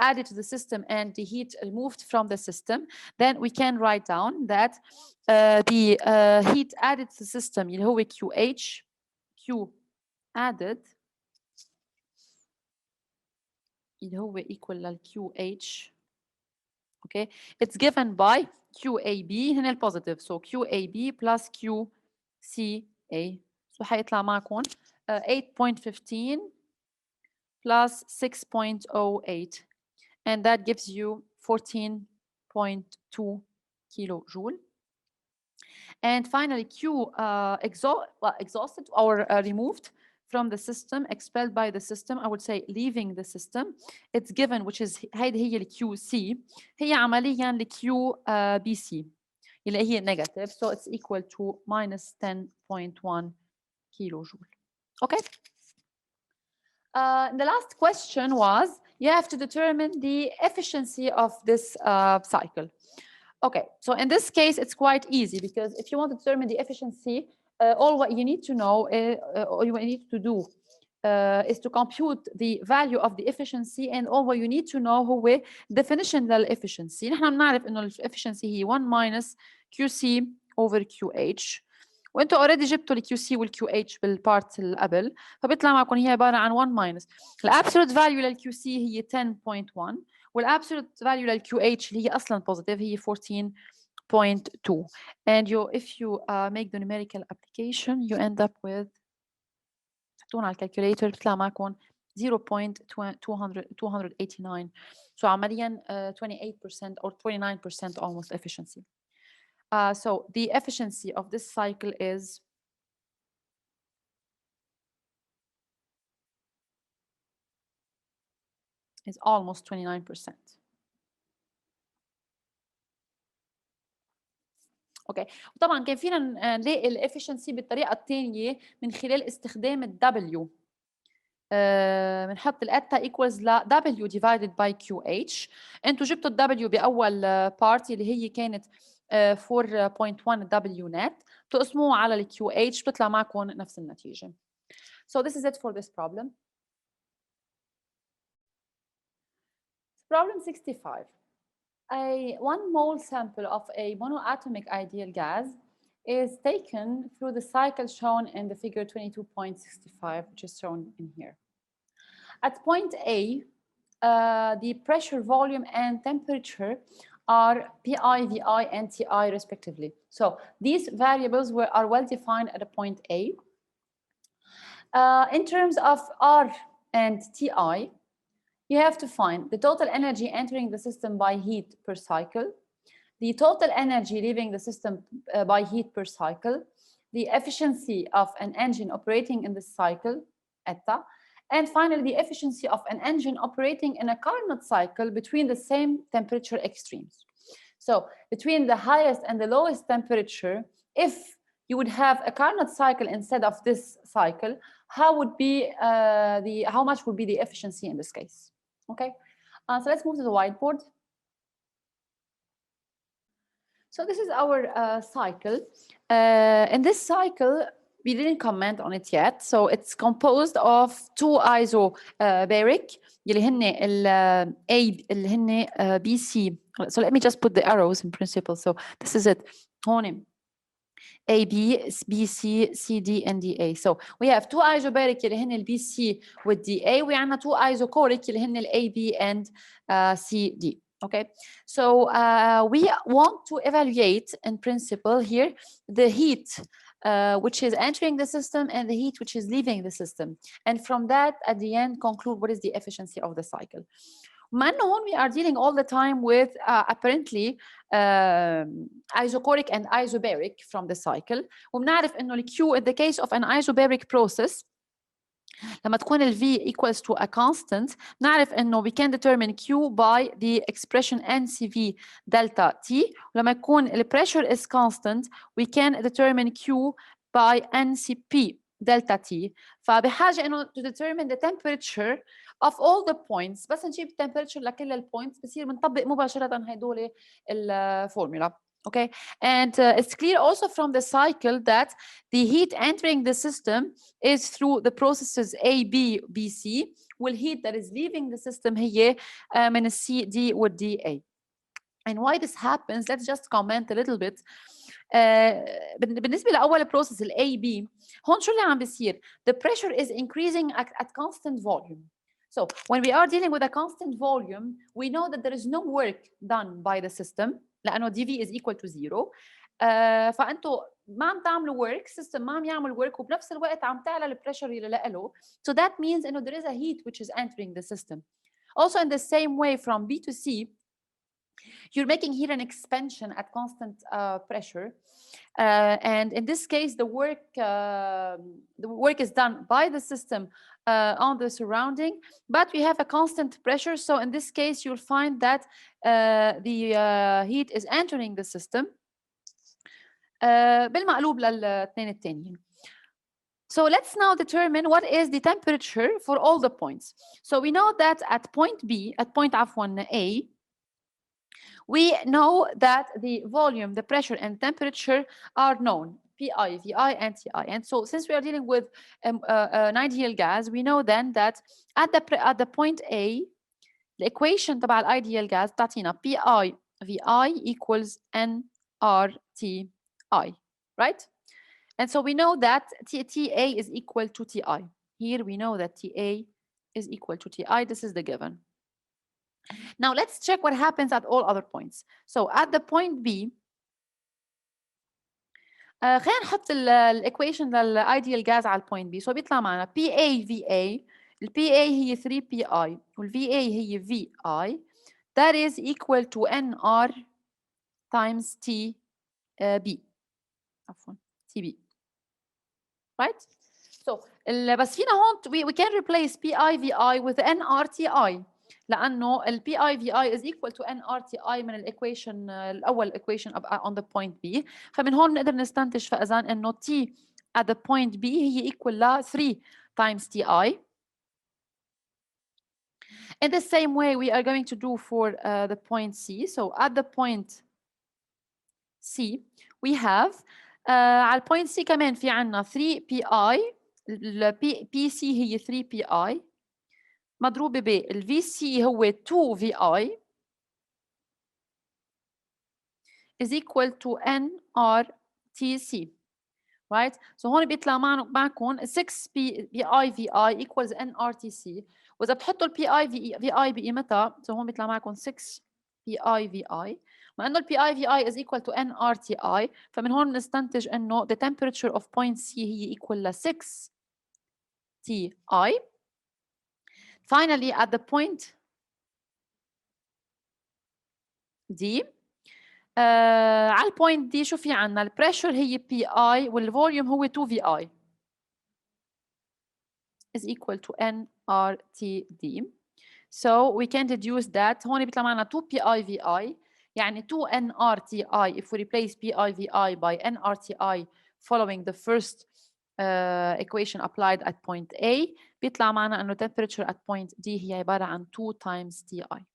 added to the system and the heat removed from the system then we can write down that the heat added to the system اللي هو QH Q added اللي هو equal لل QH okay it's given by QAB هنا البوزيتيف so QAB plus QCA so حيطلع معكم 8.15 plus 6.08 and that gives you 14.2 kilojoule And finally, Q exhausted or removed from the system, expelled by the system, I would say leaving the system. It's given, which is هيدي هي ال QC. هي عمليا ال QBC اللي هي negative, so it's equal to minus 10.1 kilojoule. Okay. The last question was, you have to determine the efficiency of this cycle. Okay, so in this case, it's quite easy, because if you want to determine the efficiency, all what you need to know, or you need to do is to compute the value of the efficiency, and all what you need to know هو definition للefficiency. نحن بنعرف إنه الefficiency هي 1 minus QC over QH. وانتوا اوريدي جبتوا الكيو سي والكيو اتش بالبارت اللي قبل، فبيطلع معكم هي عباره عن 1 ماينس الابسولوت فاليو للكيو سي هي 10.1 والابسولوت فاليو للكيو اتش اللي هي اصلا بوزيتيف هي 14.2. and if you make the numerical application you end up with تحطون على الكالكوليتر بيطلع معكم 0.289. so عمليا 28% or 29% almost efficiency. So the efficiency of this cycle is almost 29%. اوكي، وطبعا كان فينا نلاقي الافشنسي بالطريقه الثانيه من خلال استخدام الدبليو. بنحط الاتا ايكوالز ل W divided by QH. انتوا جبتوا الدبليو باول بارتي اللي هي كانت 4.1 W net، تقسموه على ال QH بتطلع معكم نفس النتيجه. So this is it for this problem. Problem 65. A 1 mole sample of a monoatomic ideal gas is taken through the cycle shown in the figure 22.65, which is shown in here. At point A, the pressure, volume, and temperature are PI, VI, and TI respectively. So these variables are well defined at a point A. In terms of R and TI, you have to find the total energy entering the system by heat per cycle, the total energy leaving the system by heat per cycle, the efficiency of an engine operating in this cycle, eta, and finally the efficiency of an engine operating in a Carnot cycle between the same temperature extremes. So between the highest and the lowest temperature, if you would have a Carnot cycle instead of this cycle, how much would be the efficiency in this case? Okay, so let's move to the whiteboard. So this is our cycle. In this cycle, we didn't comment on it yet. So it's composed of two isobaric اللي هن A اللي هن BC. So let me just put the arrows in principle. So this is it. هون A, B, B, C, C, D, and DA. So we have two isobaric اللي هن ال BC with DA. We have two isochoric اللي هن ال AB and CD. Okay, so we want to evaluate in principle here the heat which is entering the system and the heat which is leaving the system, and from that at the end conclude what is the efficiency of the cycle. We are dealing all the time with apparently isochoric and isobaric from the cycle. وبنعرف إنه ال Q in the case of an isobaric process لما تكون ال V equals to a constant نعرف إنه we can determine Q by the expression NCV delta T. ولما يكون ال pressure is constant we can determine Q by NCP delta T. فبحاجة إنه to determine the temperature of all the points. بس نجيب temperature لكل ال points بصير بنطبق مباشرة هيدول الفورمولا. Okay, and it's clear also from the cycle that the heat entering the system is through the processes A, B, B, C, while heat that is leaving the system هي من ال C, D و D, A. And why this happens, let's just comment a little bit. بالنسبة لأول process ال A, B, هون شو اللي عم بيصير؟ The pressure is increasing at constant volume. So when we are dealing with a constant volume, we know that there is no work done by the system. لأنه dV is equal to 0. فأنتوا ما عم تعملوا work, system ما عم يعمل work وبنفس الوقت عم تعلى البريشر اللي له. So that means إنه there is a heat which is entering the system. Also in the same way from B to C, you're making here an expansion at constant pressure. And in this case, the work is done by the system on the surrounding, but we have a constant pressure. So in this case, you'll find that the heat is entering the system بالمقلوب للاثنين التانيين. So let's now determine what is the temperature for all the points. So we know that at point B, at point A, we know that the volume, the pressure, and temperature are known, PI, VI, and TI. And so since we are dealing with an ideal gas, we know then that at the point A, the equation تبع ideal gas بتعطينا PI VI equals nRTI, right? And so we know that TA is equal to TI. Here we know that TA is equal to TI. This is the given. Now let's check what happens at all other points. So at the point B, خلينا نحط الايكويشن للايديال جاز على البوينت بي. سو بيطلع معنا PA VA. البي اي هي 3 بي اي والفي اي هي في اي. That is equal to NR times T B. عفوا TB. Right? So بس فينا هون we can replace PI VI with NRTI لأنه ال PI VI is equal to NRTI من الايكويشن الأول equation on the point B. فمن هون نقدر نستنتج فإذا إنه T at the point B هي equal ل 3 times TI. In the same way we are going to do for the point C. So at the point C we have على البوينت C كمان في عنا 3 PI. ال PC هي 3 PI مضروبة بال VC هو 2 VI is equal to NRTC. Right? So هون بيطلع معكم 6 PI VI equals NRTC. وإذا بتحطوا ال PI VI بقيمتها so هون بيطلع معكم 6 PI VI. مع إنه ال PI VI is equal to NRTI فمن هون نستنتج إنه the temperature of point C هي equal ل 6 TI. Finally, at the point D, على البوينت دي شو في عنا؟ البريشر هي PI والفوليوم هو 2 VI is equal to nRTD. So we can deduce that هون بيطلع معنا 2 PI VI يعني 2 nRTI if we replace PI VI by nRTI following the first equation applied at point A بيطلع معنا انه temperature at point D هي عبارة عن 2 times TI.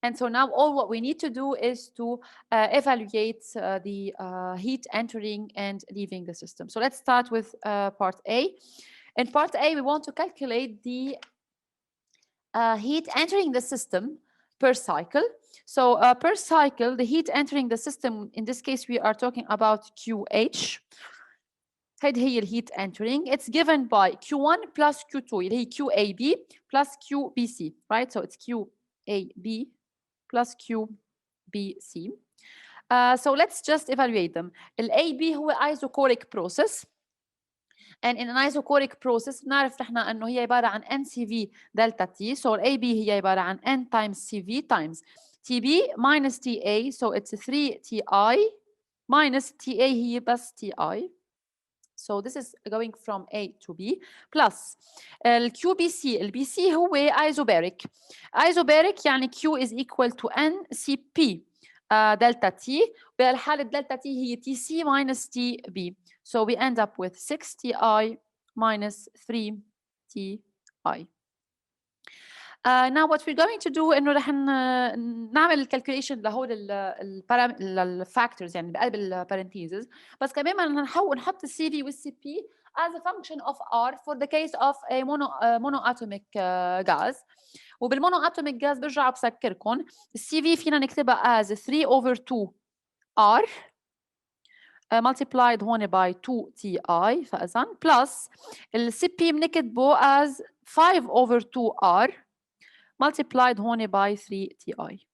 And so now all what we need to do is to evaluate the heat entering and leaving the system. So let's start with part A. In part A, we want to calculate the heat entering the system per cycle. So per cycle, the heat entering the system, in this case, we are talking about QH. هي heat entering. It's given by Q1 plus Q2 اللي هي QAB plus QBC, right? So it's QAB plus QBC. So let's just evaluate them. The AB هو isochoric process. And in an isochoric process نعرف نحن انه هي عبارة عن NCV delta T. So AB هي عبارة عن N times CV times TB minus TA. So it's 3 TI minus TA هي بس TI. So this is going from A to B plus QBC. الBC هو isobaric. Isobaric يعني Q is equal to NCP delta T. بالحالة delta T هي TC minus TB. So we end up with 6 TI minus 3 TI. Now what we're going to do انه رح نعمل الكالكوليشن لهول الفاكتورز يعني بقلب البارنتيزز بس كمان بدنا نحط السي في والسي بي as a function of R for the case of a monoatomic gas. وبالمونواتوميك gas برجع بسكركم السي في فينا نكتبها as 3 over 2 R multiplied هون by 2 TI فإذا plus السي بي بنكتبه as 5 over 2 R multiplied هون by 3 TI.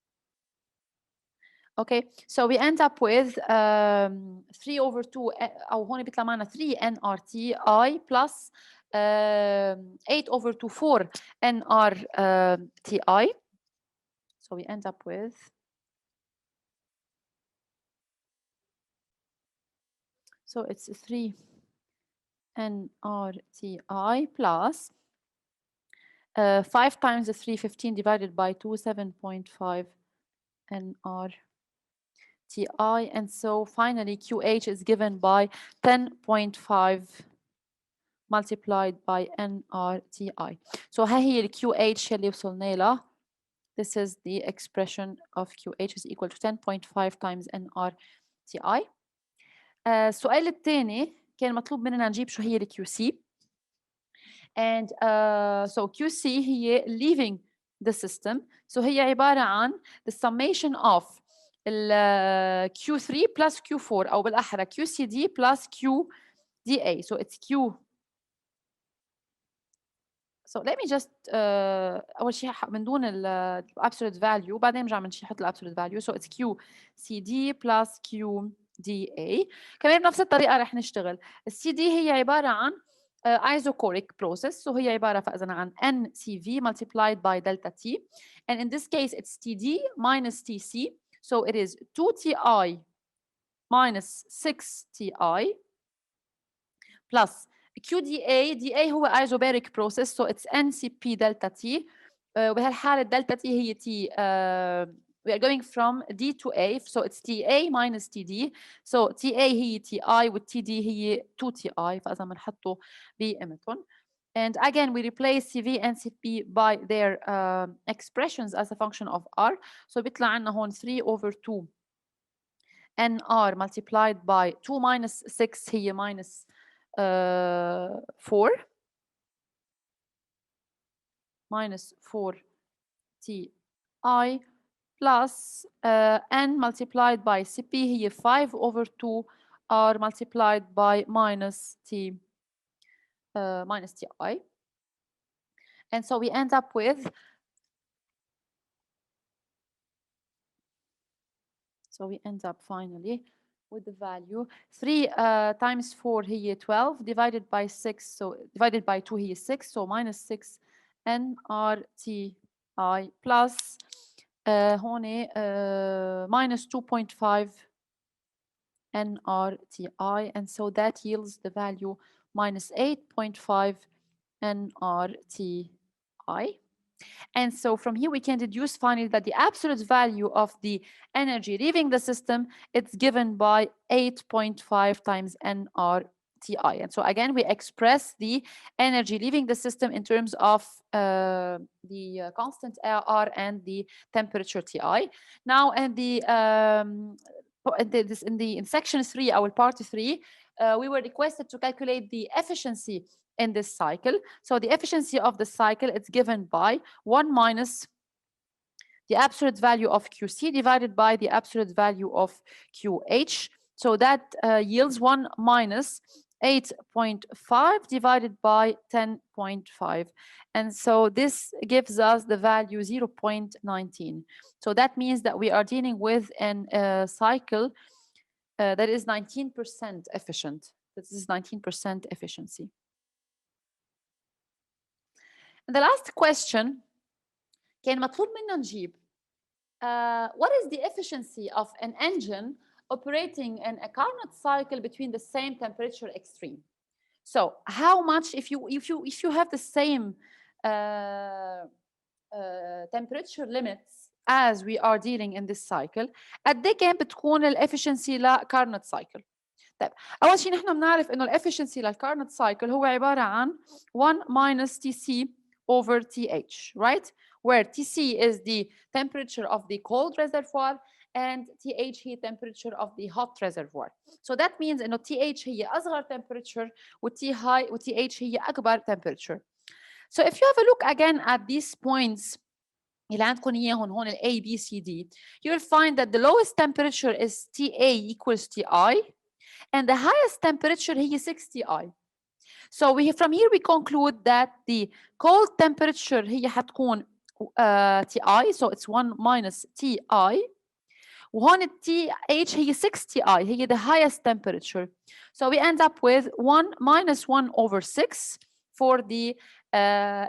Okay, so we end up with 3 over 2 أو هون بيطلع معنا 3 nRTI plus 8 over 2 4 nRTI. So we end up with So it's 3 nRTI plus 5 times the 315 divided by 2, 7.5 nRTI. And so finally, QH is given by 10.5 multiplied by nRTI. So ها هي ال QH اللي وصلنا له. This is the expression of QH is equal to 10.5 times nRTI. السؤال الثاني كان مطلوب مننا نجيب شو هي ال QC. And so QC هي leaving the system. So هي عبارة عن the summation of Q3 plus Q4 أو بالأحرى QCD plus QDA. So it's Q. So let me just أول شيء من دون ال absolute value بعدين نرجع نحط ال absolute value. So it's QCD plus QDA. كمان بنفس الطريقة رح نشتغل. الCD هي عبارة عن isochoric process. So هي عبارة فإذا عن NCV multiplied by delta T. And in this case it's TD minus TC. So it is 2TI minus 6TI plus QDA. DA هو isobaric process. So it's NCP delta T. وبهالحالة delta T هي T. We are going from D to A. So it's TA minus TD. So TA هي TI والTD هي 2TI. فإذا بنحطه بقيمتهم. And again, we replace CV and CP by their expressions as a function of R. So بيطلع عنا هون 3 over 2 NR multiplied by 2 minus 6 هي minus 4 minus 4 TI plus N multiplied by CP هي 5 over 2 R multiplied by minus TI. And so we end up with finally with the value 3 times 4 هي 12 divided by 6, so divided by 2 هي 6, so minus 6 nRTI plus هون minus 2.5 nRTI, and so that yields the value minus 8.5 nRTI. And so from here we can deduce finally that the absolute value of the energy leaving the system, it's given by 8.5 times nRTI. And so again, we express the energy leaving the system in terms of the constant R and the temperature Ti. Now, in in section 3, our part 3, we were requested to calculate the efficiency in this cycle. So the efficiency of the cycle is given by 1 minus the absolute value of QC divided by the absolute value of QH. So that yields 1 minus 8.5 divided by 10.5. And so this gives us the value 0.19. So that means that we are dealing with a cycle that is 19% efficient. This is 19% efficiency. And the last question كان مطلوب منا نجيب what is the efficiency of an engine operating in a Carnot cycle between the same temperature extreme? So how much if you have the same temperature limits as we are dealing in this cycle, قد ايه كان بتكون الافشنسي لكارنوت سايكل؟ طيب اول شيء نحن بنعرف انه الافشنسي للكارنوت سايكل هو عباره عن 1 minus TC over TH, right? Where TC is the temperature of the cold reservoir and TH هي temperature of the hot reservoir. So that means انه TH هي اصغر temperature وTH هي اكبر temperature. So if you have a look again at these points اللي عندكم اياهم هون ال A, B, C, D, you will find that the lowest temperature is TA equals TI and the highest temperature هي 6TI. So from here we conclude that the cold temperature هي حتكون TI, so it's 1 minus TI. وهون TH هي 6TI, هي the highest temperature. So we end up with 1 minus 1 over 6 for the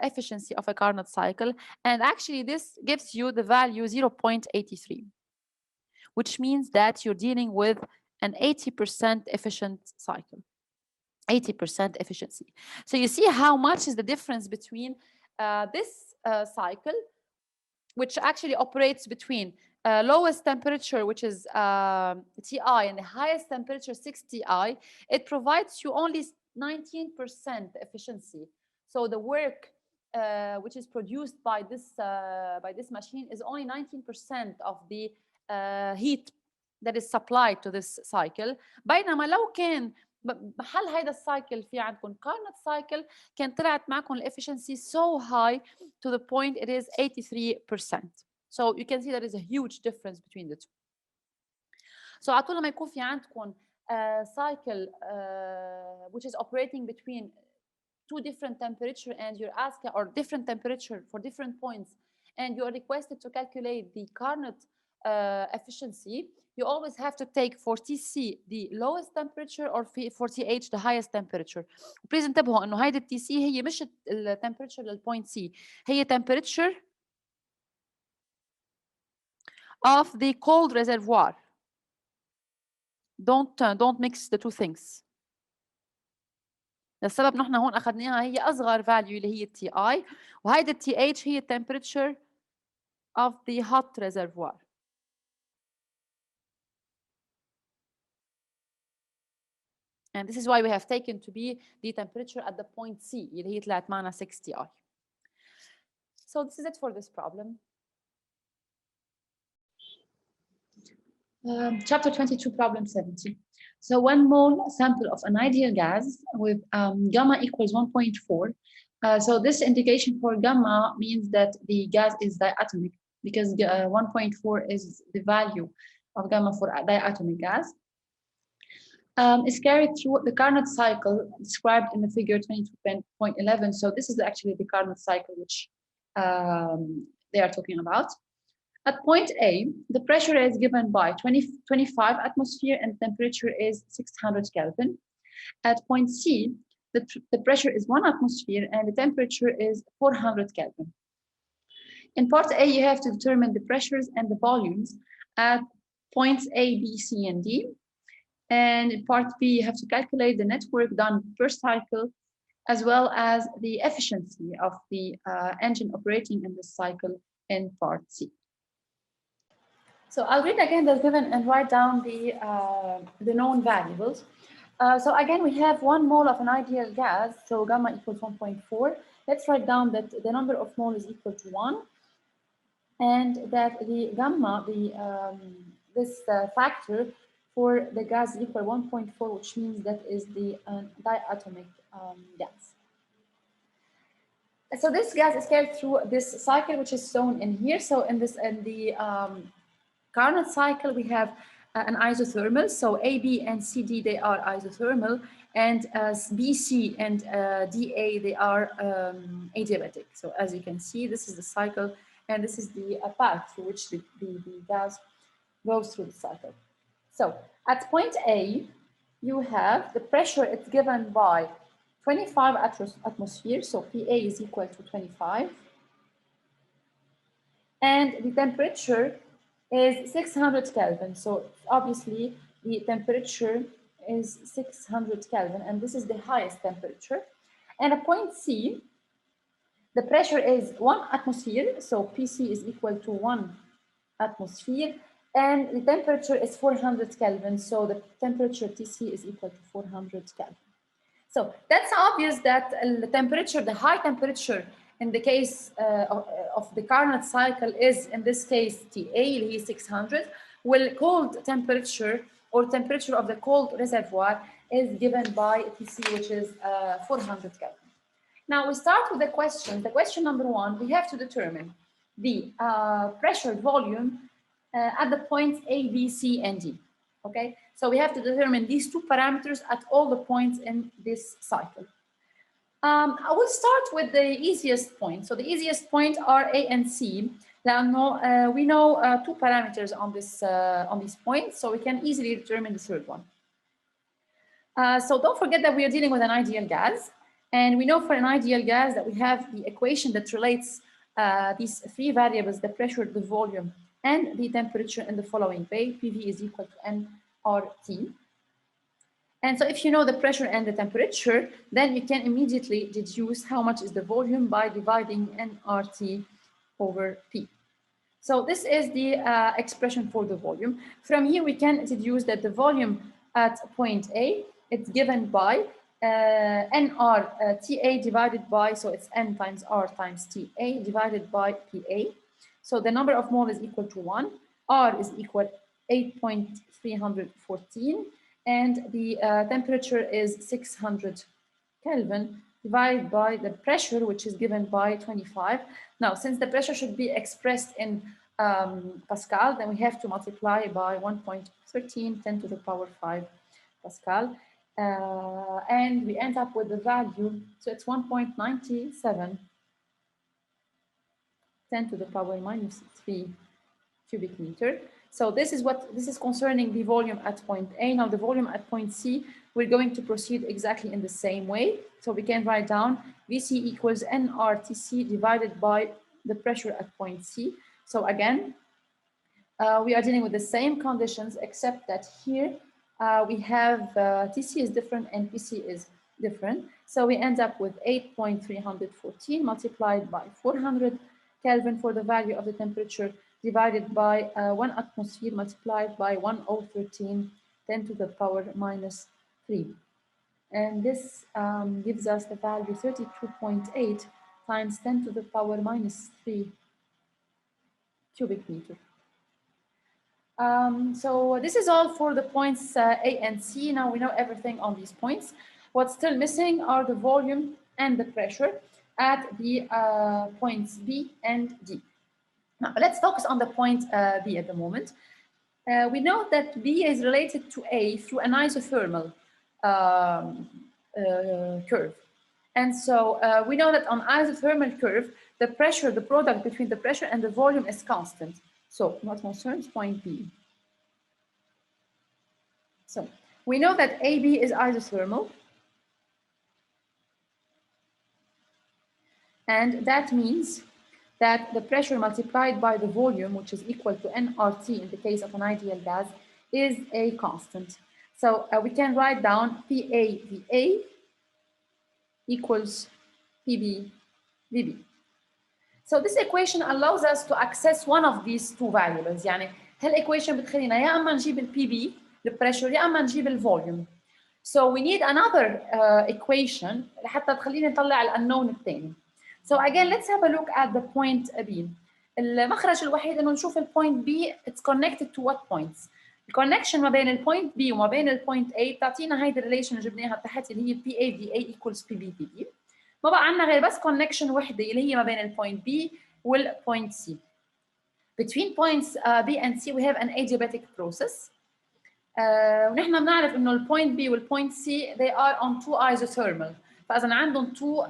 efficiency of a Carnot cycle. And actually this gives you the value 0.83, which means that you're dealing with an 80% efficient cycle. 80% efficiency. So you see how much is the difference between this cycle, which actually operates between lowest temperature, which is Ti, and the highest temperature, 6 Ti. It provides you only 19% efficiency. So the work which is produced by this machine is only 19% of the heat that is supplied to this cycle. بينما لو كان بحل هيدا السايكل في عندكم Carnot cycle كان طلعت معكم الافficiency so high to the point it is 83%. So you can see there is a huge difference between the two. So على طول لما يكون في عندكم cycle which is operating between two different temperature and you're asking, or different temperature for different points, and you're requested to calculate the Carnot efficiency, you always have to take for TC the lowest temperature or for TH the highest temperature. Please انتبهوا انه هيدي TC هي مش temperature للpoint C, هي temperature of the cold reservoir. Don't mix the two things. للسبب نحن هون اخذناها هي اصغر value اللي هي التي اي، وهيدي التي اتش هي temperature of the hot reservoir. And this is why we have taken to be the temperature at the point C اللي هي طلعت معنا 6 Ti. So this is it for this problem. Chapter 22, problem 70. So 1 mole sample of an ideal gas with gamma equals 1.4. So this indication for gamma means that the gas is diatomic, because 1.4 is the value of gamma for a diatomic gas. Is carried through the Carnot cycle described in the figure 22.11. So this is actually the Carnot cycle which they are talking about. At point A, the pressure is given by 25 atmosphere and temperature is 600 Kelvin. At point C, the pressure is 1 atmosphere and the temperature is 400 Kelvin. In part A, you have to determine the pressures and the volumes at points A, B, C, and D. And in part B, you have to calculate the net work done per cycle, as well as the efficiency of the engine operating in this cycle in part C. So I'll read again the given and write down the known variables. So again, we have 1 mole of an ideal gas, so gamma equals 1.4. Let's write down that the number of mole is equal to 1, and that the gamma, this factor for the gas is equal to 1.4, which means that is the diatomic gas. So this gas is carried through this cycle, which is shown in here. So in the Carnot cycle, we have an isothermal. So A, B, and CD, they are isothermal, and BC and DA, they are adiabatic. So as you can see, this is the cycle, and this is the path through which the gas goes through the cycle. So at point A, you have the pressure, it's given by 25 atmospheres, so PA is equal to 25. And the temperature is 600 Kelvin. So obviously the temperature is 600 Kelvin, and this is the highest temperature. And at point C, the pressure is 1 atmosphere, so PC is equal to 1 atmosphere, and the temperature is 400 Kelvin, so the temperature TC is equal to 400 Kelvin. So that's obvious that the temperature, the high temperature in the case of the Carnot cycle is, in this case, TA, 600, while cold temperature or temperature of the cold reservoir is given by TC, which is 400 Kelvin. Now we start with the question. The question number 1, we have to determine the pressure volume at the points A, B, C, and D. Okay, so we have to determine these 2 parameters at all the points in this cycle. I will start with the easiest point. So the easiest point are A and C. Now we know 2 parameters on these points, so we can easily determine the 3rd one. So don't forget that we are dealing with an ideal gas, and we know for an ideal gas that we have the equation that relates these 3 variables: the pressure, the volume, and the temperature in the following way. PV is equal to N RT. And so if you know the pressure and the temperature, then you can immediately deduce how much is the volume by dividing nRT over P. So this is the expression for the volume. From here, we can deduce that the volume at point A, it's given by nRTA divided by, so it's N times R times TA divided by PA. So the number of mole is equal to 1. R is equal 8.314. And the temperature is 600 Kelvin divided by the pressure, which is given by 25. Now, since the pressure should be expressed in Pascal, then we have to multiply by 1.13, 10 to the power 5 Pascal. And we end up with the value, so it's 1.97, 10 to the power minus 3 cubic meter. So this is concerning the volume at point A. Now the volume at point C, we're going to proceed exactly in the same way. So we can write down VC equals nRTC divided by the pressure at point C. So again, we are dealing with the same conditions, except that here we have TC is different and PC is different. So we end up with 8.314 multiplied by 400 Kelvin for the value of the temperature, divided by 1 atmosphere multiplied by 1013, 10 to the power minus 3. And this gives us the value 32.8 times 10 to the power minus 3 cubic meter. So this is all for the points A and C. Now we know everything on these points. What's still missing are the volume and the pressure at the points B and D. Now, let's focus on the point B at the moment. We know that B is related to A through an isothermal curve. And so we know that on isothermal curve, the pressure, the product between the pressure and the volume is constant. So what concerns point B? So we know that AB is isothermal. And that means that the pressure multiplied by the volume, which is equal to nRT in the case of an ideal gas, is a constant. So we can write down PAVA equals PBVB. So this equation allows us to access one of these two variables. يعني هالايكويشن بتخلينا يا اما نجيب البي بي البريشر يا اما نجيب الفوليوم. So we need another equation لحتى تخلينا نطلع الانون الثاني. So again, let's have a look at the point B. المخرج الوحيد انه نشوف البوينت B it's connected to what points. الكونكشن ما بين البوينت B وما بين البوينت A بتعطينا هيدي الريليشن اللي جبناها تحت اللي هي PAVA equals PBVB. ما بقى عندنا غير بس كونكشن وحده اللي هي ما بين البوينت B والبوينت C. Between points B and C we have an adiabatic process. ونحن بنعرف انه البوينت B والبوينت C they are on two isothermal. فاذا عندهم two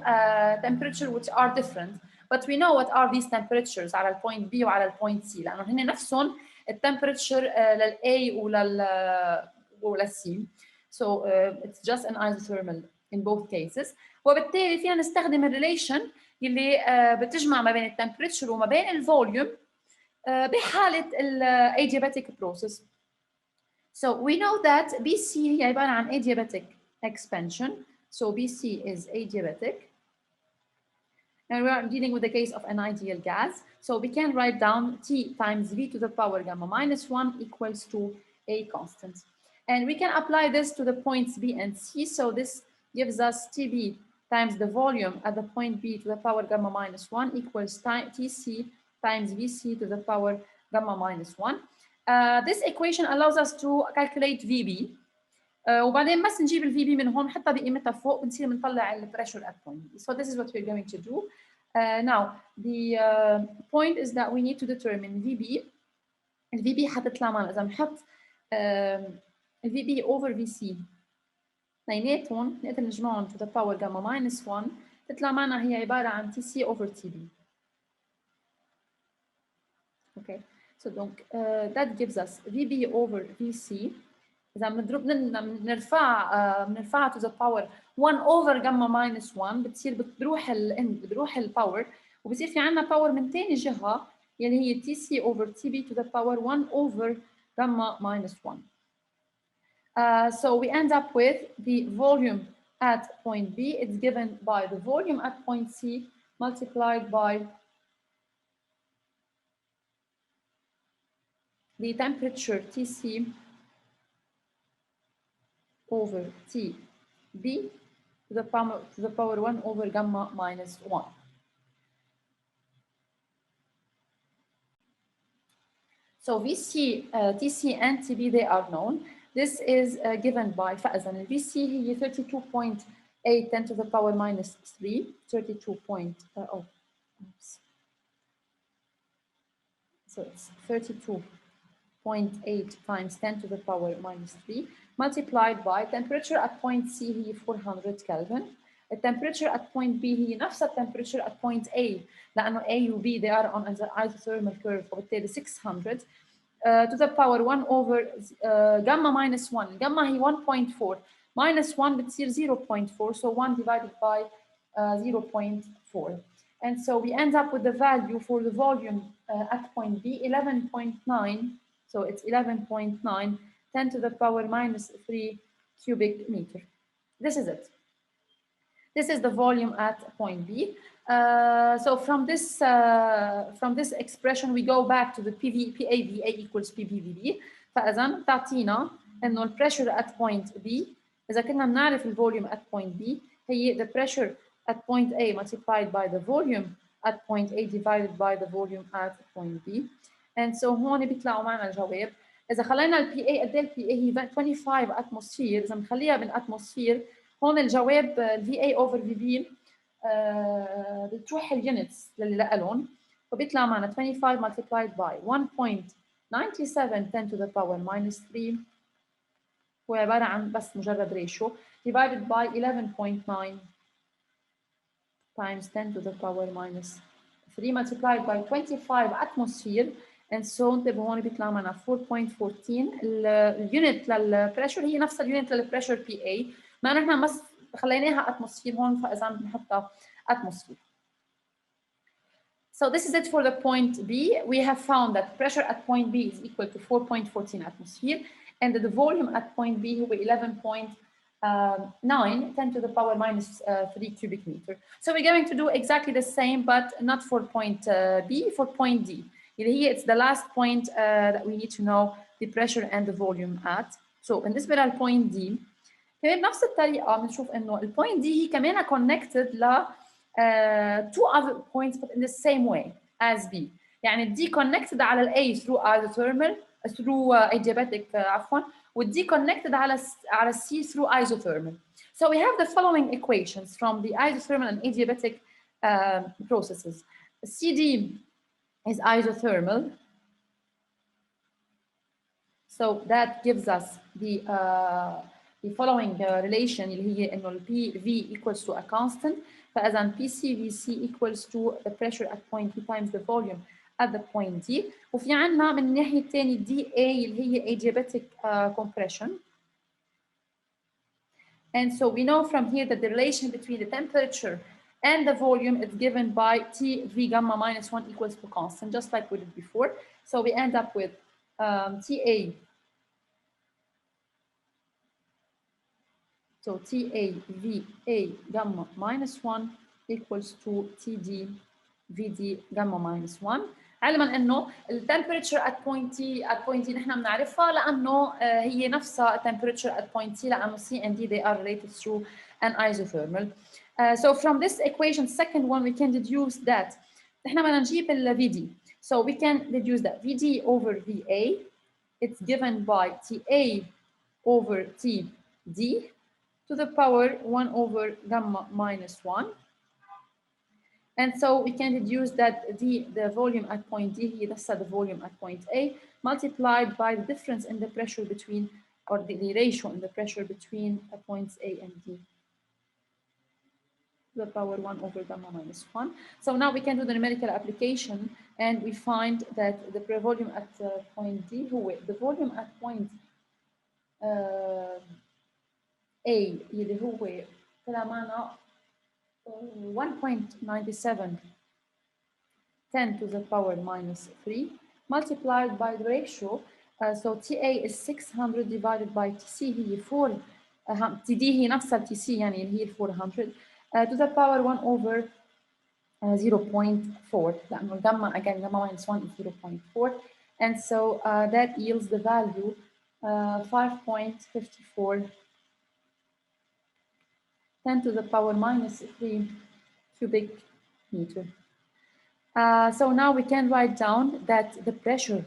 temperature which are different. But we know what are these temperatures على البوينت B وعلى البوينت C لانه هن نفسهم التمبريتشر لل A ولل C. So it's just an isothermal in both cases. وبالتالي فينا نستخدم الريليشن اللي بتجمع ما بين التمبريتشر وما بين الفوليوم بحالة adiabatic process. So we know that BC هي عبارة عن adiabatic expansion. So BC is adiabatic. And we are dealing with the case of an ideal gas. So we can write down T times V to the power gamma minus 1 equals to a constant. And we can apply this to the points B and C. So this gives us TB times the volume at the point B to the power gamma minus 1 equals TC times VC to the power gamma minus 1. This equation allows us to calculate VB. وبعدين بس نجيب ال VB من هون حتى بقيمتها فوق بنصير بنطلع ال pressure at point B. So this is what we're going to do. Now the point is that we need to determine VB. ال VB حتطلع معنا إذا بنحط ال VB over VC اثنيناتهم نقدر نجمعهم to the power gamma minus 1 تطلع معنا هي عبارة عن TC over TB. Okay. So donc that gives us VB over VC. إذا بنرفعها to the power 1 over gamma minus 1 بتصير بتروح الباور وبصير في عندنا باور من ثاني جهة يلي هي TC over TB to the power 1 over gamma minus 1. So we end up with the volume at point B. It's given by the volume at point C multiplied by the temperature Tc over Tb to the power 1 over gamma minus 1. So VC, TC and TB, they are known. This is given by فإذا VC هي 32.8 10 to the power minus 3, 32. So it's 32.8 times 10 to the power minus 3 multiplied by temperature at point C هي 400 Kelvin. The temperature at point B هي نفس temperature at point A لأنه A و B they are on the isothermal curve وبالتالي 600 to the power 1 over gamma minus 1. Gamma هي 1.4 minus 1 بتصير 0.4, so 1 divided by 0.4. And so we end up with the value for the volume at point B, 11.9. So it's 11.9, 10 to the power minus 3 cubic meter. This is it. This is the volume at point B. So from this expression, we go back to the PAVA equals PBVB. فإذا تعطينا إنه the pressure at point B إذا كنا بنعرف الvolume at point B هي the pressure at point A multiplied by the volume at point A divided by the volume at point B. And so هون بيطلعوا معنا الجواب. إذا خلينا ال PA قد ال PA هي 25 atmosphere. إذا بنخليها بالاتموسفير هون الجواب VA over VB بتروح اليونتس اللي لهم فبيطلع معنا 25 multiplied by 1.97 10 to the power minus 3 هو عبارة عن بس مجرد ريشيو divided by 11.9 times 10 to the power minus 3 multiplied by 25 atmosphere. And so انتبهوا هون بيطلع معنا 4.14. اليونت للبريشر هي نفس اليونت للبريشر بي اي ما نحن بس خليناها اتموسفير هون فاذا بنحطها اتموسفير. So this is it for the point B. We have found that pressure at point B is equal to 4.14 atmosphere and the volume at point B هو 11.9 10 to the power minus 3 cubic meter. So we're going to do exactly the same but not for point B, for point D. Here it's the last point that we need to know the pressure and the volume at. So بالنسبة للpoint D كمان بنفس الطريقة بنشوف إنه الpoint D هي كمان connected ل two other points but in the same way as B. يعني D connected على ال A through isothermal through adiabatic عفوا والD connected على C through isothermal. So we have the following equations from the isothermal and adiabatic processes. CD is isothermal. So that gives us the following relation اللي هي إنه ال PV equals to a constant. فإذا PCVC equals to the pressure at point B times the volume at the point D. وفي عنا من الناحية الثانية DA اللي هي adiabatic compression. And so we know from here that the relation between the temperature and the volume is given by TV gamma minus 1 equals to constant, just like we did before. So we end up with TA. So TAVA gamma minus 1 equals to TD VD gamma minus 1. علما انه temperature at point T نحن بنعرفها لانه هي نفسها temperature at point T لانه C and D they are related through an isothermal. So from this equation, second one, we can deduce that نحن بدنا نجيب ال VD. So we can deduce that VD over VA it's given by TA over TD to the power 1 over gamma minus 1. And so we can deduce that the volume at point D, that's the volume at point A, multiplied by the difference in the pressure between, or the ratio in the pressure between points A and D, to the power 1 over gamma minus 1. So now we can do the numerical application, and we find that the volume at point D, the volume at point A, اللي هو طلع معنا 1.97 10 to the power minus 3 multiplied by the ratio So TA is 600 divided by TC هي 4 TD هي نفسها TC يعني اللي هي 400 to the power 1 over 0.4 لأنه الجمع again gamma minus 1 is 0.4 and so that yields the value 5.54 10 to the power minus 3 cubic meter. So now we can write down that the pressure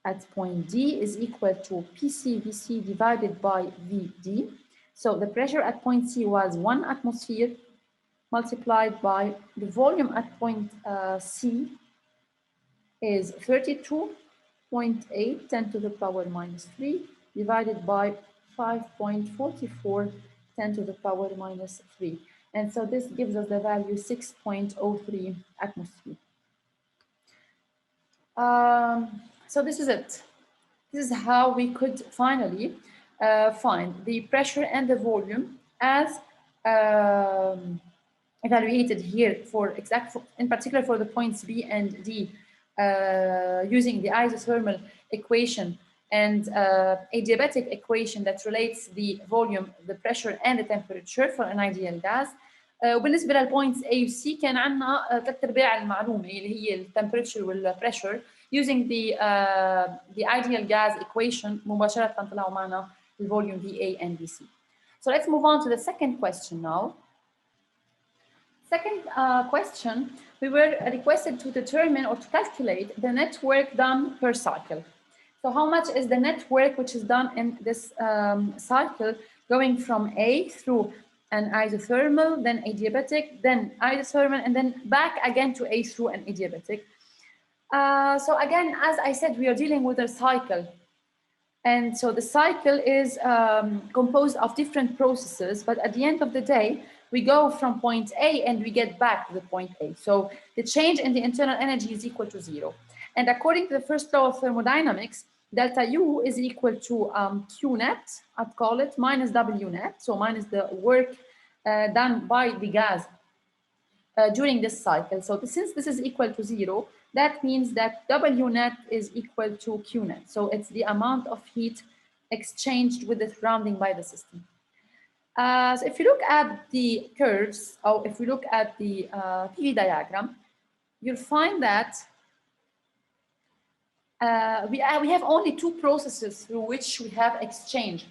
at point D is equal to PCVC divided by VD. So the pressure at point C was 1 atmosphere multiplied by the volume at point C is 32.8 10 to the power minus 3 divided by 5.44 10 to the power minus 3. And so this gives us the value 6.03 atmosphere. So this is it. This is how we could finally find the pressure and the volume as evaluated here in particular for the points B and D using the isothermal equation and adiabatic equation that relates the volume, the pressure and the temperature for an ideal gas. وبالنسبة للpoints A و C كان عندنا 3/4 المعلومة اللي هي التمبريتشر والpressure using the ideal gas equation مباشرة طلعوا معنا الvolume VA and VC. So let's move on to the second question now. Second question, we were requested to determine or to calculate the net work done per cycle. So how much is the net work which is done in this cycle going from A through an isothermal, then adiabatic, then isothermal, and then back again to A through an adiabatic. So again, as I said, we are dealing with a cycle. And so the cycle is composed of different processes, but at the end of the day, we go from point A and we get back to the point A. So the change in the internal energy is equal to 0. And according to the first law of thermodynamics, delta U is equal to Qnet, I'd call it, minus W net, so minus the work done by the gas during this cycle. So since this is equal to 0, that means that W net is equal to Q net. So it's the amount of heat exchanged with the surrounding by the system. So if you look at the curves, or if we look at the PV diagram, you'll find that we have only two processes through which we have exchange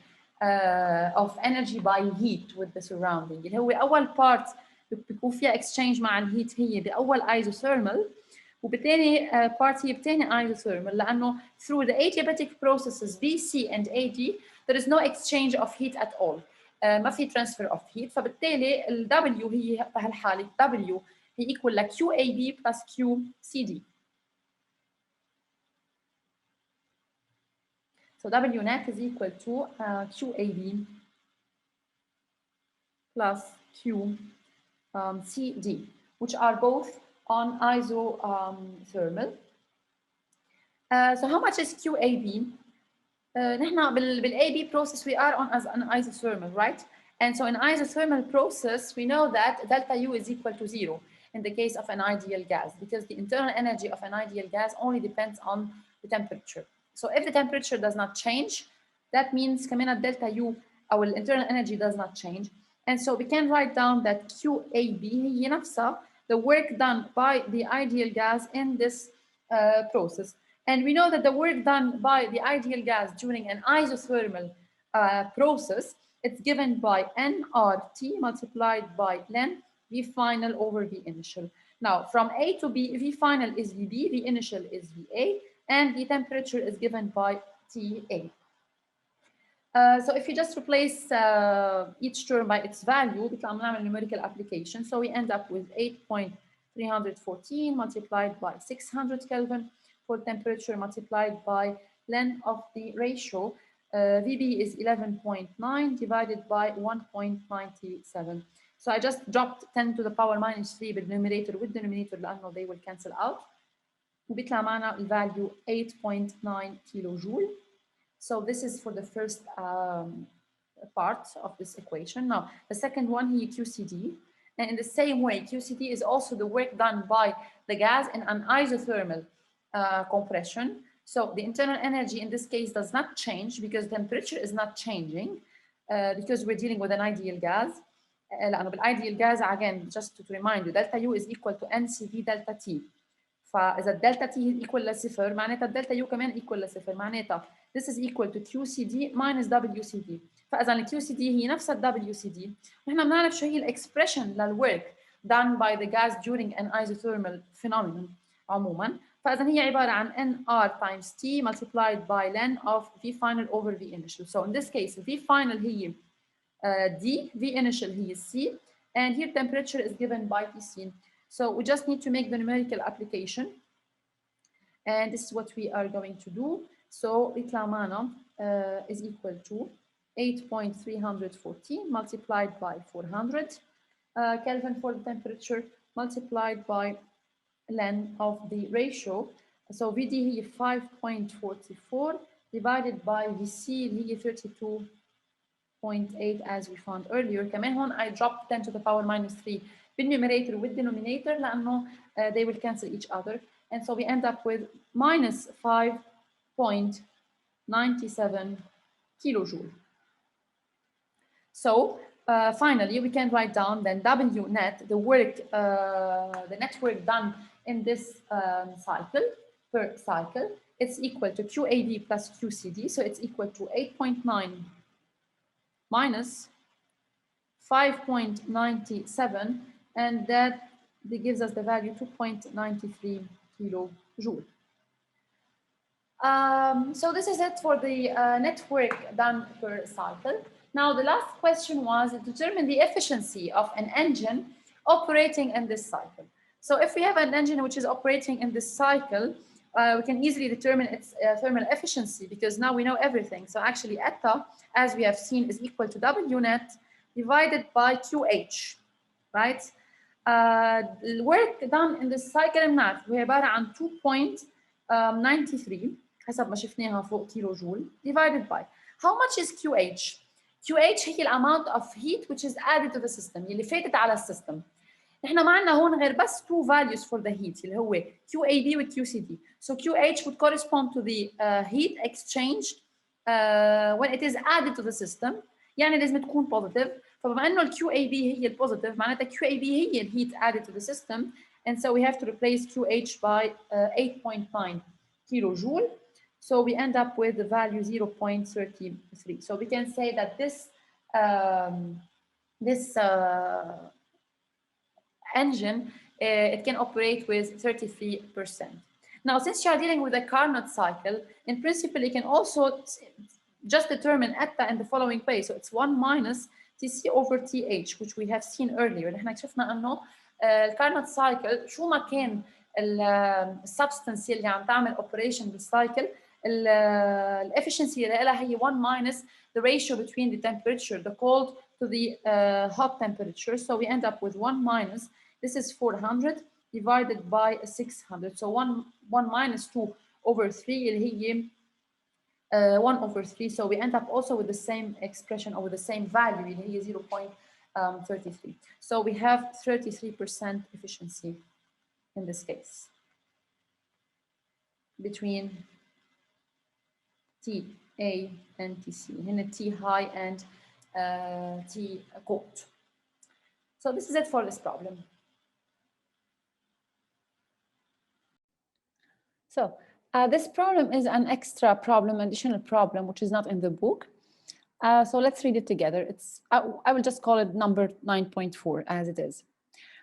of energy by heat with the surrounding. اللي هو أول part بيكون فيها exchange مع الهيت هي بأول isothermal وبالتالي part هي بتاني isothermal لأنه through the adiabatic processes BC and AD there is no exchange of heat at all. ما في transfer of heat فبالتالي ال W هي بهالحالة W هي equal ل QAB plus QCD. So W net is equal to QAB plus QCD, which are both on isothermal. So how much is QAB? نحن بالAB process we are on as an isothermal, right? And so in isothermal process, we know that delta U is equal to 0 in the case of an ideal gas, because the internal energy of an ideal gas only depends on the temperature. So if the temperature does not change, that means كمان delta U, our internal energy does not change. And so we can write down that QAB هي نفسها the work done by the ideal gas in this process. And we know that the work done by the ideal gas during an isothermal process, it's given by nRT multiplied by ln V final over V initial. Now, from A to B, V final is VB, V initial is VA, and the temperature is given by TA. So if you just replace each term by its value, بيطلع بنعمل numerical application. So we end up with 8.314 multiplied by 600 Kelvin for temperature multiplied by ln of the ratio. VB is 11.9 divided by 1.97. So I just dropped 10 to the power minus 3 بالnumerator with denominator لأنه they will cancel out. وبيطلع معنا الvalue 8.9 kilojoule. So this is for the first part of this equation. Now, the second one, here QCD. And in the same way, QCD is also the work done by the gas in an isothermal compression. So the internal energy in this case does not change because temperature is not changing because we're dealing with an ideal gas. لأنه بالايديال gas again just to remind you delta U is equal to NCV delta T. فإذا الدلتا T equal لصفر معناتها الدلتا U كمان equal لصفر معناتها this is equal to QCD minus WCD. فإذا ال QCD هي نفس ال WCD. نحن بنعرف شو هي الإكسبريشن للwork done by the gas during an isothermal phenomenon عموما. فإذا هي عبارة عن NR times T multiplied by ln of V final over V initial. So in this case V final هي D, V initial هي C, and here temperature is given by Tc. So we just need to make the numerical application, and this is what we are going to do. So بيطلع معنا is equal to 8.314 multiplied by 400 Kelvin for the temperature multiplied by ln of the ratio. So VD هي 5.44 divided by VC هي 32.8 as we found earlier. كمان هون I dropped 10 to the power minus 3 بالنumerator with denominator لأنه they will cancel each other. And so we end up with minus 5.97 kilojoule. So finally, we can write down then W net, the work, the net work done in this cycle, per cycle, it's equal to QAD plus QCD. So it's equal to 8.9 minus 5.97, and that gives us the value 2.93 kilojoule. So this is it for the network done per cycle. Now the last question was to determine the efficiency of an engine operating in this cycle. So if we have an engine which is operating in this cycle, we can easily determine its thermal efficiency because now we know everything. So actually eta, as we have seen, is equal to W net divided by QH, right? The work done in this cycle بنعرف وهي عبارة عن 2.93 حسب ما شفناها فوق كيلو جول divided by how much is QH? QH هي الامount of heat which is added to the system اللي فاتت على السيستم. نحن ما عندنا هون غير بس two values for the heat اللي هو QAD و QCD. So QH would correspond to the heat exchanged when it is added to the system. يعني لازم تكون positive. فبما انه ال QAB هي ال positive معناتها QAB هي ال heat added to the system, and so we have to replace QH by 8.9 kilojoule. So we end up with the value 0.33. So we can say that this engine it can operate with 33%. Now, since you are dealing with a Carnot cycle, in principle, you can also just determine eta in the following way. So it's 1 minus TC over TH, which we have seen earlier. نحن شفنا انه الكارنوت سايكل شو ما كان السبستنس اللي عم تعمل اوبريشن بالسايكل الافشنسي اللي لها هي 1 minus the ratio between the temperature, the cold to the hot temperature. So we end up with 1 minus, this is 400 divided by 600. So 1 minus 2 over 3 اللي هي 1 over 3. So we end up also with the same expression or with the same value اللي هي 0.33. So we have 33% efficiency in this case between TA and TC, هنا T high and T cold. So this is it for this problem. So this problem is an extra problem, additional problem, which is not in the book. So let's read it together. I will just call it number 9.4 as it is.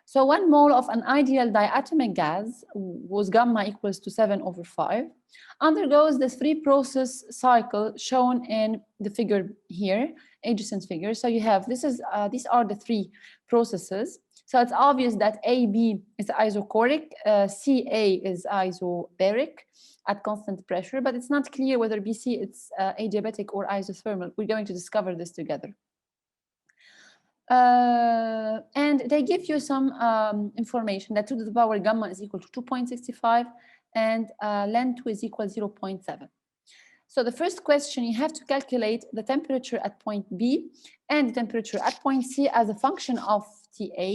So 1 mole of an ideal diatomic gas, whose gamma equals to 7 over 5, undergoes the 3-process cycle shown in the figure here, adjacent figure. So you have, these are the 3 processes. So it's obvious that AB is isochoric, CA is isobaric at constant pressure, but it's not clear whether BC it's adiabatic or isothermal. We're going to discover this together. And they give you some information that 2 to the power gamma is equal to 2.65 and ln 2 is equal to 0.7. So the first question, you have to calculate the temperature at point B and the temperature at point C as a function of TA.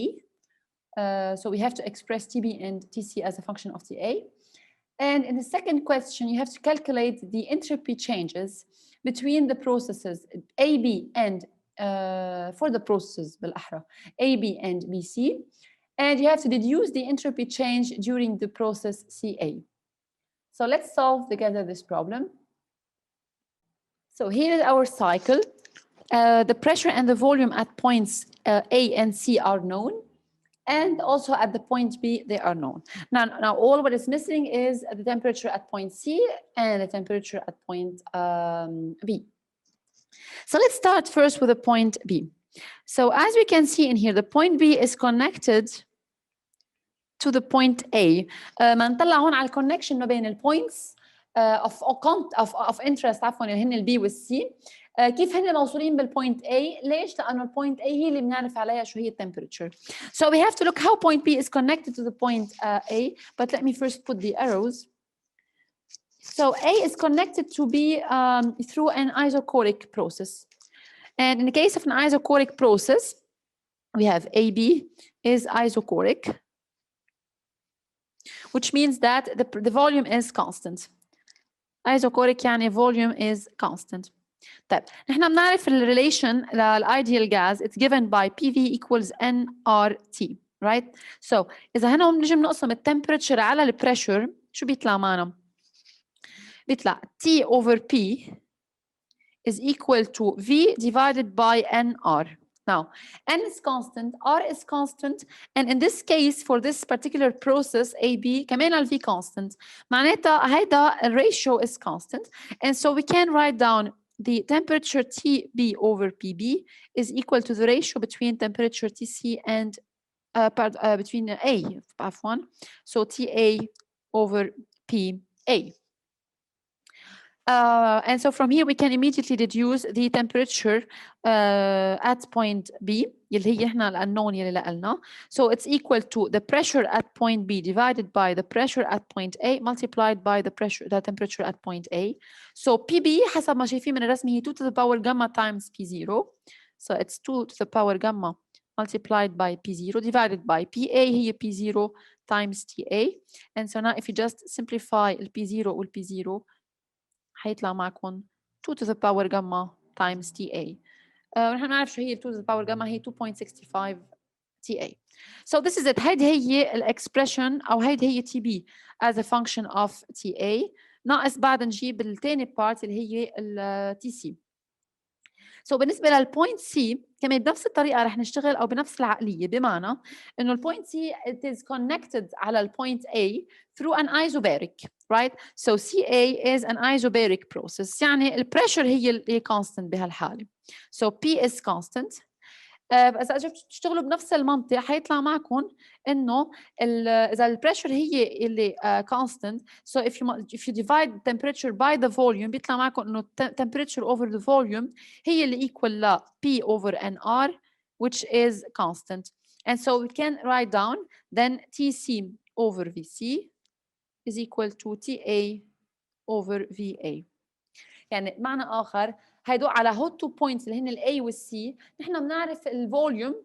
So we have to express TB and TC as a function of TA. And in the second question, you have to calculate the entropy changes between the processes AB and for the processes بالأحرى AB and BC, and you have to deduce the entropy change during the process CA. So let's solve together this problem. So here is our cycle. The pressure and the volume at points A and C are known. And also at the point B, they are known. Now all what is missing is the temperature at point C and the temperature at point B. So let's start first with the point B. So as we can see in here, the point B is connected to the point A. ما نطلع هون على الconnection ما بين البوينتس of interest عفوا اللي هن البي والسي. كيف هن موصولين بالبوينت A؟ ليش؟ لأنه البوينت A هي اللي بنعرف عليها شو هي temperature. So we have to look how point B is connected to the point A. But let me first put the arrows. So A is connected to B through an isochoric process. And in the case of an isochoric process, we have AB is isochoric, which means that the volume is constant. Isochoric يعني volume is constant. طيب نحن بنعرف الريليشن للايديال gas it's given by PV equals nRT, right? So إذا هنا بنجي بنقسم التمبريتشر على البريشر شو بيطلع معنا؟ بيطلع T over P is equal to V divided by NR. Now, N is constant, R is constant, and in this case, for this particular process, AB, كمان ال V constant. معناتها هيدا ratio is constant, and so we can write down the temperature TB over PB is equal to the ratio between temperature TC and between A, عفوا. So TA over PA. And so from here we can immediately deduce the temperature at point B اللي هي احنا الunknown يلي لقلنا. So it's equal to the pressure at point B divided by the pressure at point A multiplied by the temperature at point A. So PB حسب ما شايفين من الرسم هي 2 to the power gamma times P0. So it's 2 to the power gamma multiplied by P0 divided by PA هي P0 times TA. And so now if you just simplify ال P0 وال P0 حيطلع معكم 2 to the power gamma times TA. ونحن نعرف شو هي 2 to the power gamma هي 2.65 TA. So this is it. هي الإكسبريشن أو هي TB as a function of TA. ناقص بعد نجيب الثاني بارت اللي هي ال TC. So بالنسبة للبوينت C كمان بنفس الطريقة رح نشتغل أو بنفس العقلية بمعنى إنه البوينت C it is connected على البوينت A through an isobaric, right? So CA is an isobaric process يعني البريشر هي اللي constant بهالحالة. So P is constant. إذا أجيتوا تشتغلوا بنفس المنطق حيطلع معكم إنه إذا البريشر هي اللي constant, so if you divide temperature by the volume بيطلع معكم إنه temperature over the volume هي اللي equal ل P over NR which is constant. And so we can write down then TC over VC is equal to TA over VA. يعني بمعنى آخر هيدو على هوت تو بوينتس اللي هن الاي والسي نحن بنعرف الفوليوم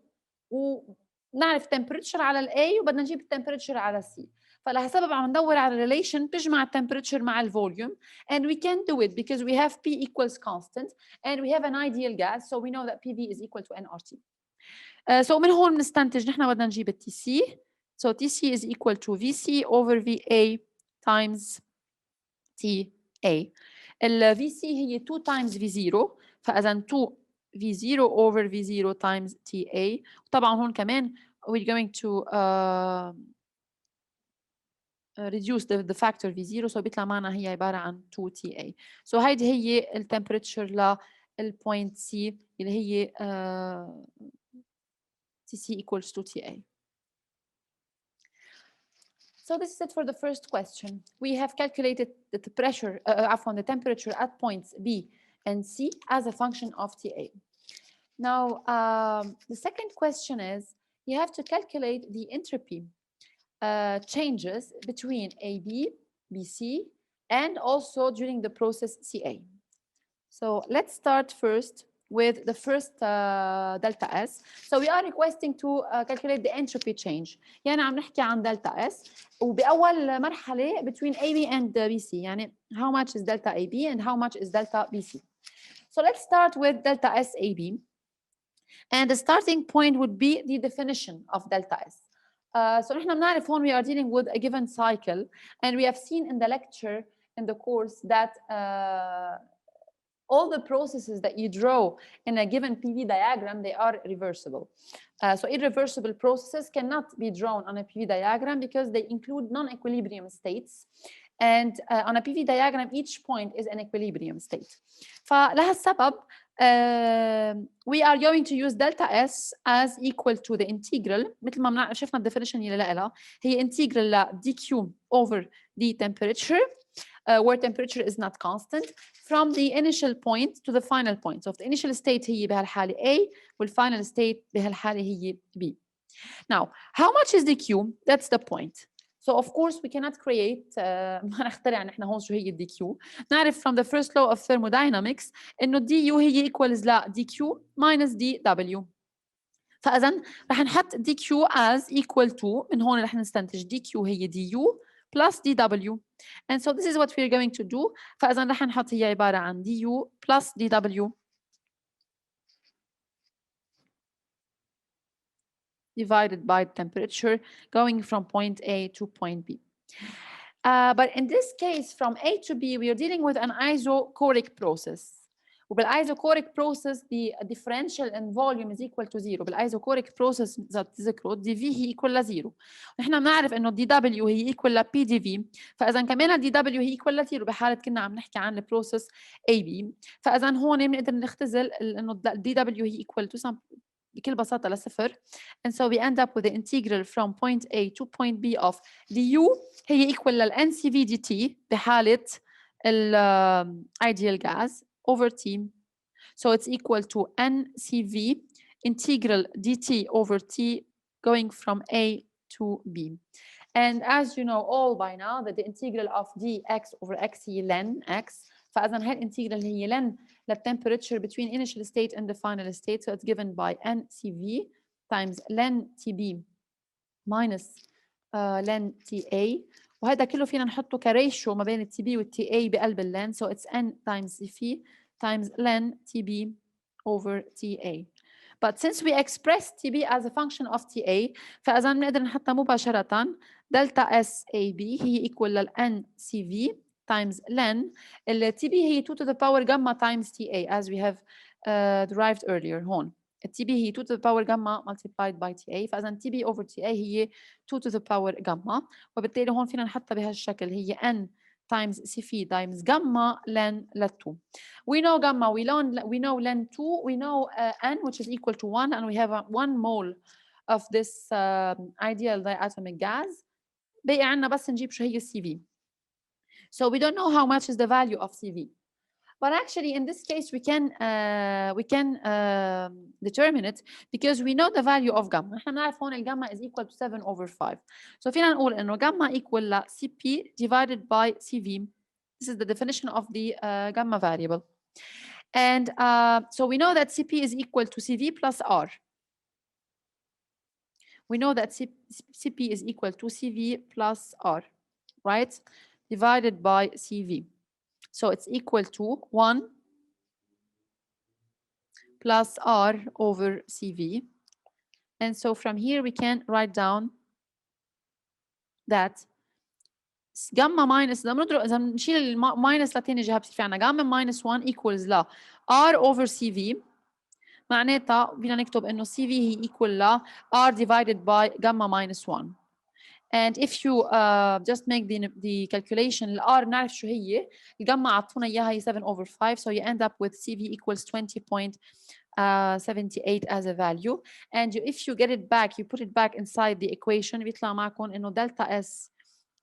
وبنعرف temperature على الاي وبدنا نجيب التمبريتشر على السي. فلهالسبب عم ندور على ريليشن بيجمع التمبريتشر مع الفوليوم and we can do it because we have P equals constant and we have an ideal gas so we know that PV is equal to nRT. So من هون بنستنتج نحن بدنا نجيب التي سي. So TC is equal to VC over VA times TA. ال VC هي 2 times V0 فإذا 2 V0 over V0 times TA. طبعا هون كمان we're going to reduce the factor V0 so بيطلع معنا هي عبارة عن 2 TA. So هيدي هي التمبريتشر للبوينت C اللي هي TC equals to TA. So this is it for the first question. We have calculated the pressure, the temperature at points B and C as a function of TA. Now, the second question is, you have to calculate the entropy changes between AB, BC, and also during the process CA. So let's start first with the first delta S. So we are requesting to calculate the entropy change. يعني عم نحكي عن delta S وبأول مرحلة between AB and BC. يعني how much is delta AB and how much is delta BC. So let's start with delta S AB. And the starting point would be the definition of delta S. So نحن بنعرف هون we are dealing with a given cycle, and we have seen in the lecture in the course that all the processes that you draw in a given PV diagram, they are reversible. So irreversible processes cannot be drawn on a PV diagram because they include non-equilibrium states. And on a PV diagram, each point is an equilibrium state. فلهالسبب we are going to use delta S as equal to the integral. مثل ما شفنا الديفينيشن اللي لها هي integral ل dq over the temperature where temperature is not constant from the initial point to the final point. So the initial state هي بهالحالة A والfinal state بهالحالة هي B. Now, how much is dq? That's the point. So of course we cannot create ما نخترع نحن هون شو هي dq. نعرف from the first law of thermodynamics إنه du هي equals ل dq minus dw. فإذا رح نحط dq as equal to من هون رح نستنتج dq هي du plus dw. And so this is what we're going to do. فإذا رح نحط هي عبارة عن du plus dw divided by temperature going from point A to point B. But in this case, from A to B, we are dealing with an isochoric process. وبالايزوكوريك process the differential in volume is equal to zero. بالايزوكوريك process إذا بتذكروا دي في هي equal لزيرو. نحن بنعرف إنه دي دبليو هي equal ل بي دي في. فإذا كمان دي دبليو هي equal لزيرو بحالة كنا عم نحكي عن البروسيس اي بي. فإذا هون بنقدر نختزل إنه دي دبليو هي equal to some بكل بساطة لصفر. And so we end up with the integral from point A to point B of du هي equal لل NCV dt بحالة ال ideal gas over T. So it's equal to NCV integral dt over T going from A to B. And as you know all by now that the integral of dx over x هي ln x. فإذا هاي الانتجرال هي ln the temperature between initial state and the final state. So it's given by NCV times ln TB minus ln TA. وهذا كله فينا نحطه كريشيو ما بين التي بي والتي اي بقلب اللن. So it's n times Cv times ln TB over TA. But since we express TB as a function of TA, فإذا بنقدر نحطها مباشرة delta SAB هي equal لل NCV times ln ال TB هي 2 to the power gamma times TA as we have derived earlier هون. التي بي هي 2 to the power gamma multiplied by TA. فإذا تي بي over TA هي 2 to the power gamma. وبالتالي هون فينا نحطها بهالشكل هي n times Cv times gamma ln ل 2. We know gamma, we know ln 2, we know n which is equal to 1, and we have 1 mole of this ideal diatomic gas. بقي عنا بس نجيب شو هي Cv. So we don't know how much is the value of Cv. But actually, in this case, we can determine it because we know the value of gamma. نحن نعرف هون الجاما is equal to 7 over 5. So فينا نقول إنه gamma equal ل Cp divided by Cv. This is the definition of the gamma variable. And so we know that Cp is equal to Cv plus R. We know that Cp is equal to Cv plus R, right? Divided by Cv. So it's equal to 1 plus R over Cv. And so from here we can write down that gamma minus إذا بنشيل الماينس لتاني جهة بصير في عنا gamma minus 1 equals ل R over Cv. معناتها بدنا نكتب إنه Cv هي equal ل R divided by gamma minus 1. And if you just make the calculation الR نعرف شو هي الجاما عطونا إياها هي 7 over 5. So you end up with Cv equals 20.78 as a value. And if you get it back, you put it back inside the equation بيطلع معكم إنه delta S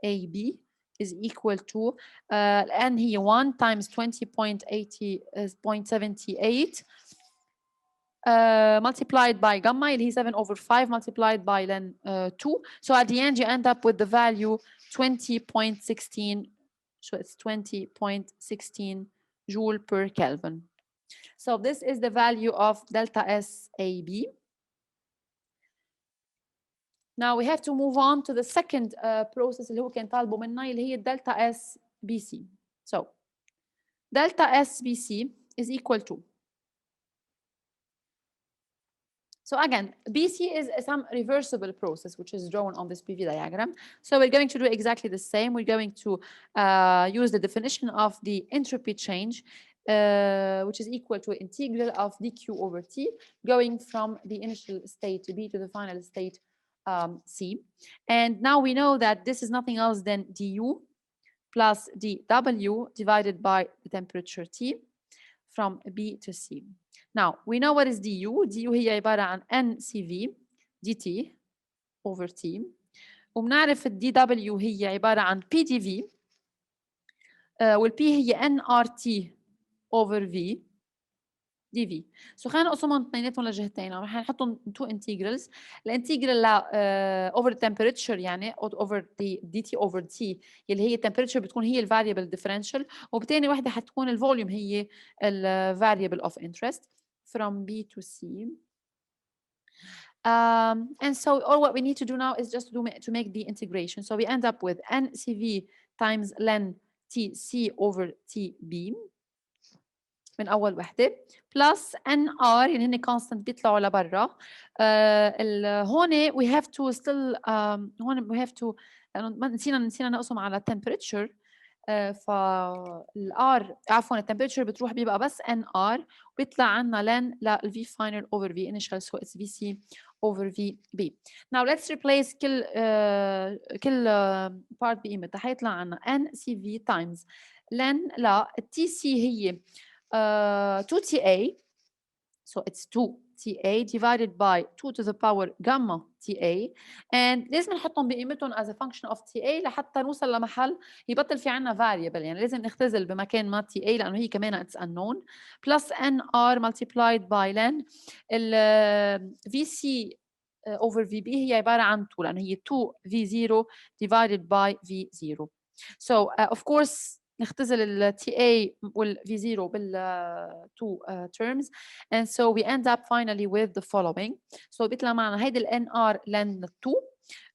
AB is equal to N هي 1 times 20.78 multiplied by gamma اللي هي 7 over 5 multiplied by then 2. So at the end you end up with the value 20.16. So it's 20.16 joule per Kelvin. So this is the value of delta S AB. Now we have to move on to the second process اللي هو كان طالبه منا اللي هي delta S BC. So delta S BC is equal to. So again, BC is some reversible process which is drawn on this PV diagram. So we're going to do exactly the same. We're going to use the definition of the entropy change, which is equal to integral of dq over t, going from the initial state B to the final state C. And now we know that this is nothing else than du plus dw divided by the temperature T from B to C. Now we know what is du. du هي عبارة عن NCV dt over T. وبنعرف ال dw هي عبارة عن PdV والP هي NRT over V dV. سو خلينا نقسمهم اثنيناتهم لجهتين. رح نحطهم تو integrals. الانتجرال ل over temperature يعني over the dt over T اللي هي temperature بتكون هي variable differential وبتاني وحدة حتكون الفوليوم هي variable of interest from B to C. And so all what we need to do now is just to make the integration. So we end up with NCV times ln TC over TB من أول وحدة plus NR يعني هن constant بيطلعوا لبرا. هون we have to still هون we have to نسينا نقسم على temperature. فالR عفوا التمبريتشر بتروح بيبقى بس NR وبيطلع عنا لن لل V final over V initial so it's VC over VB. Now let's replace كل part بقيمتها. حيطلع عنا NCV times لن لا TC هي 2TA, so it's 2TA divided by 2 to the power gamma TA, and لازم نحطهم بقيمتهم as a function of TA لحتى نوصل لمحل يبطل في عنا variable. يعني لازم نختزل بمكان ما TA لأنه هي كمان it's unknown plus NR multiplied by ln VC over VB هي عبارة عن 2 لأنه هي 2 V0 divided by V0. So of course نختزل ال TA وال V0 بال two terms and so we end up finally with the following. So بيطلع معنا هيدي ال NR ln 2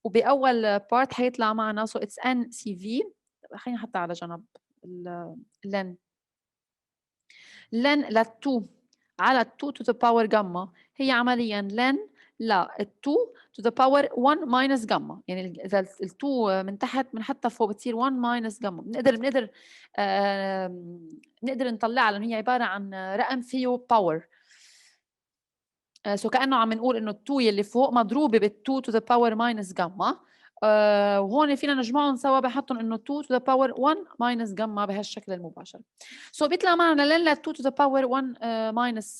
وبأول part حيطلع معنا so it's NCV. خلينا نحطها على جنب ln لل 2 على 2 to the power gamma هي عمليا ln لا 2 to the power 1 minus gamma. يعني إذا ال 2 من تحت من حتى فوق بتصير 1 minus gamma. بنقدر نطلعها لأنه هي عبارة عن رقم فيه power. سو كأنه عم نقول إنه ال 2 يلي فوق مضروبة بال 2 to the power minus gamma. وهون فينا نجمعهم سوا بحطهم إنه 2 to the power 1 minus gamma بهالشكل المباشر. سو بيطلع معنا لن ل 2 to the power 1 minus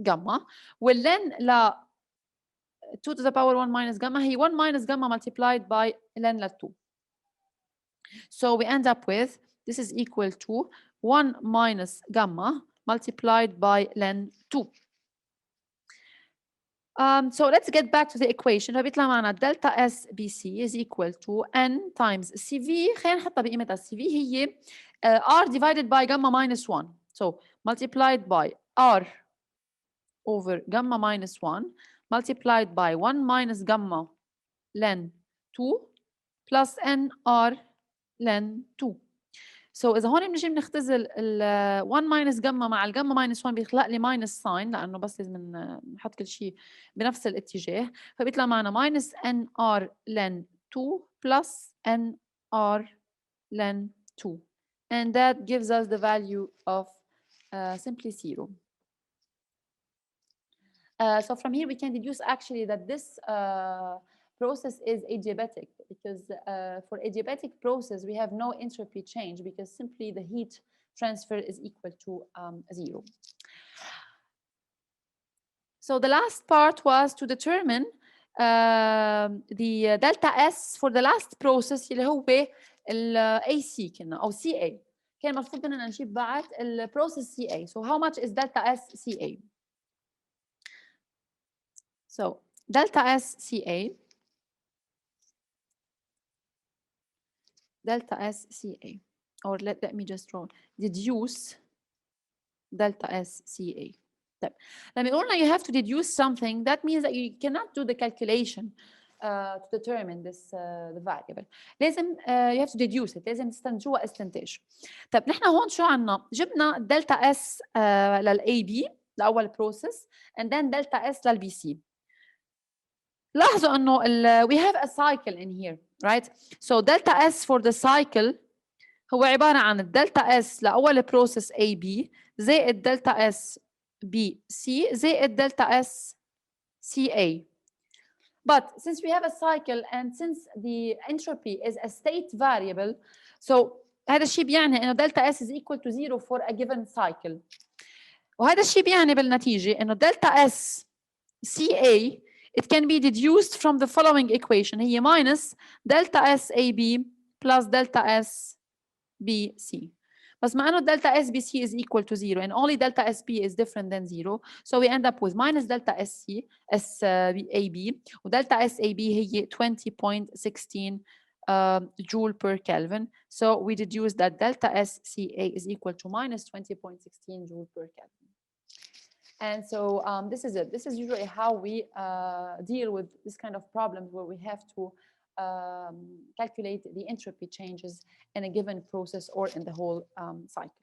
gamma واللن ل 2 to the power 1 minus gamma هي 1 minus gamma multiplied by ln ل 2. So we end up with this is equal to 1 minus gamma multiplied by ln 2. So let's get back to the equation. فبيطلع معنا delta S BC is equal to N times CV. خلينا نحطها بقيمتها. CV هي R divided by gamma minus 1. So multiplied by R over gamma minus 1 multiplied by 1 minus gamma ln 2 plus NR ln 2. So إذا هون بنجي بنختزل ال 1 minus gamma مع ال gamma minus 1 بيخلق لي minus sign لأنه بس لازم نحط كل شيء بنفس الاتجاه فبيطلع معنا minus NR ln 2 plus NR ln 2 and that gives us the value of simply 0. So from here we can deduce actually that this process is adiabatic because for adiabatic process we have no entropy change because simply the heat transfer is equal to 0. So the last part was to determine the delta S for the last process اللي هو ال AC كنا أو CA. كان المفروض إننا نجيب بعد ال process CA. So how much is delta S CA? So delta S CA delta S CA or let me just draw deduce delta S CA. طيب لما قلنا you have to deduce something, that means that you cannot do the calculation to determine this the variable. لازم you have to deduce it. لازم تستنتجوها استنتاج. طيب نحن هون شو عنا؟ جبنا دلتا اس للاي بي لاول بروسيس and then دلتا اس للبي سي. لاحظوا انه we have a cycle in here, right? So delta S for the cycle هو عبارة عن الدلتا S لأول بروسيس AB زائد دلتا S BC زائد دلتا S CA. But since we have a cycle and since the entropy is a state variable, so هذا الشيء بيعني انه دلتا S is equal to 0 for a given cycle. وهذا الشيء بيعني بالنتيجة انه دلتا S CA it can be deduced from the following equation. هي minus delta S AB plus delta S BC. بس مع انه delta S BC is equal to 0 and only delta SB is different than 0, so we end up with minus delta SC AB و delta SAB هي 20.16 joule per Kelvin. So we deduce that delta SCA is equal to minus 20.16 joule per Kelvin. And so this is it. This is usually how we deal with this kind of problems where we have to calculate the entropy changes in a given process or in the whole cycle.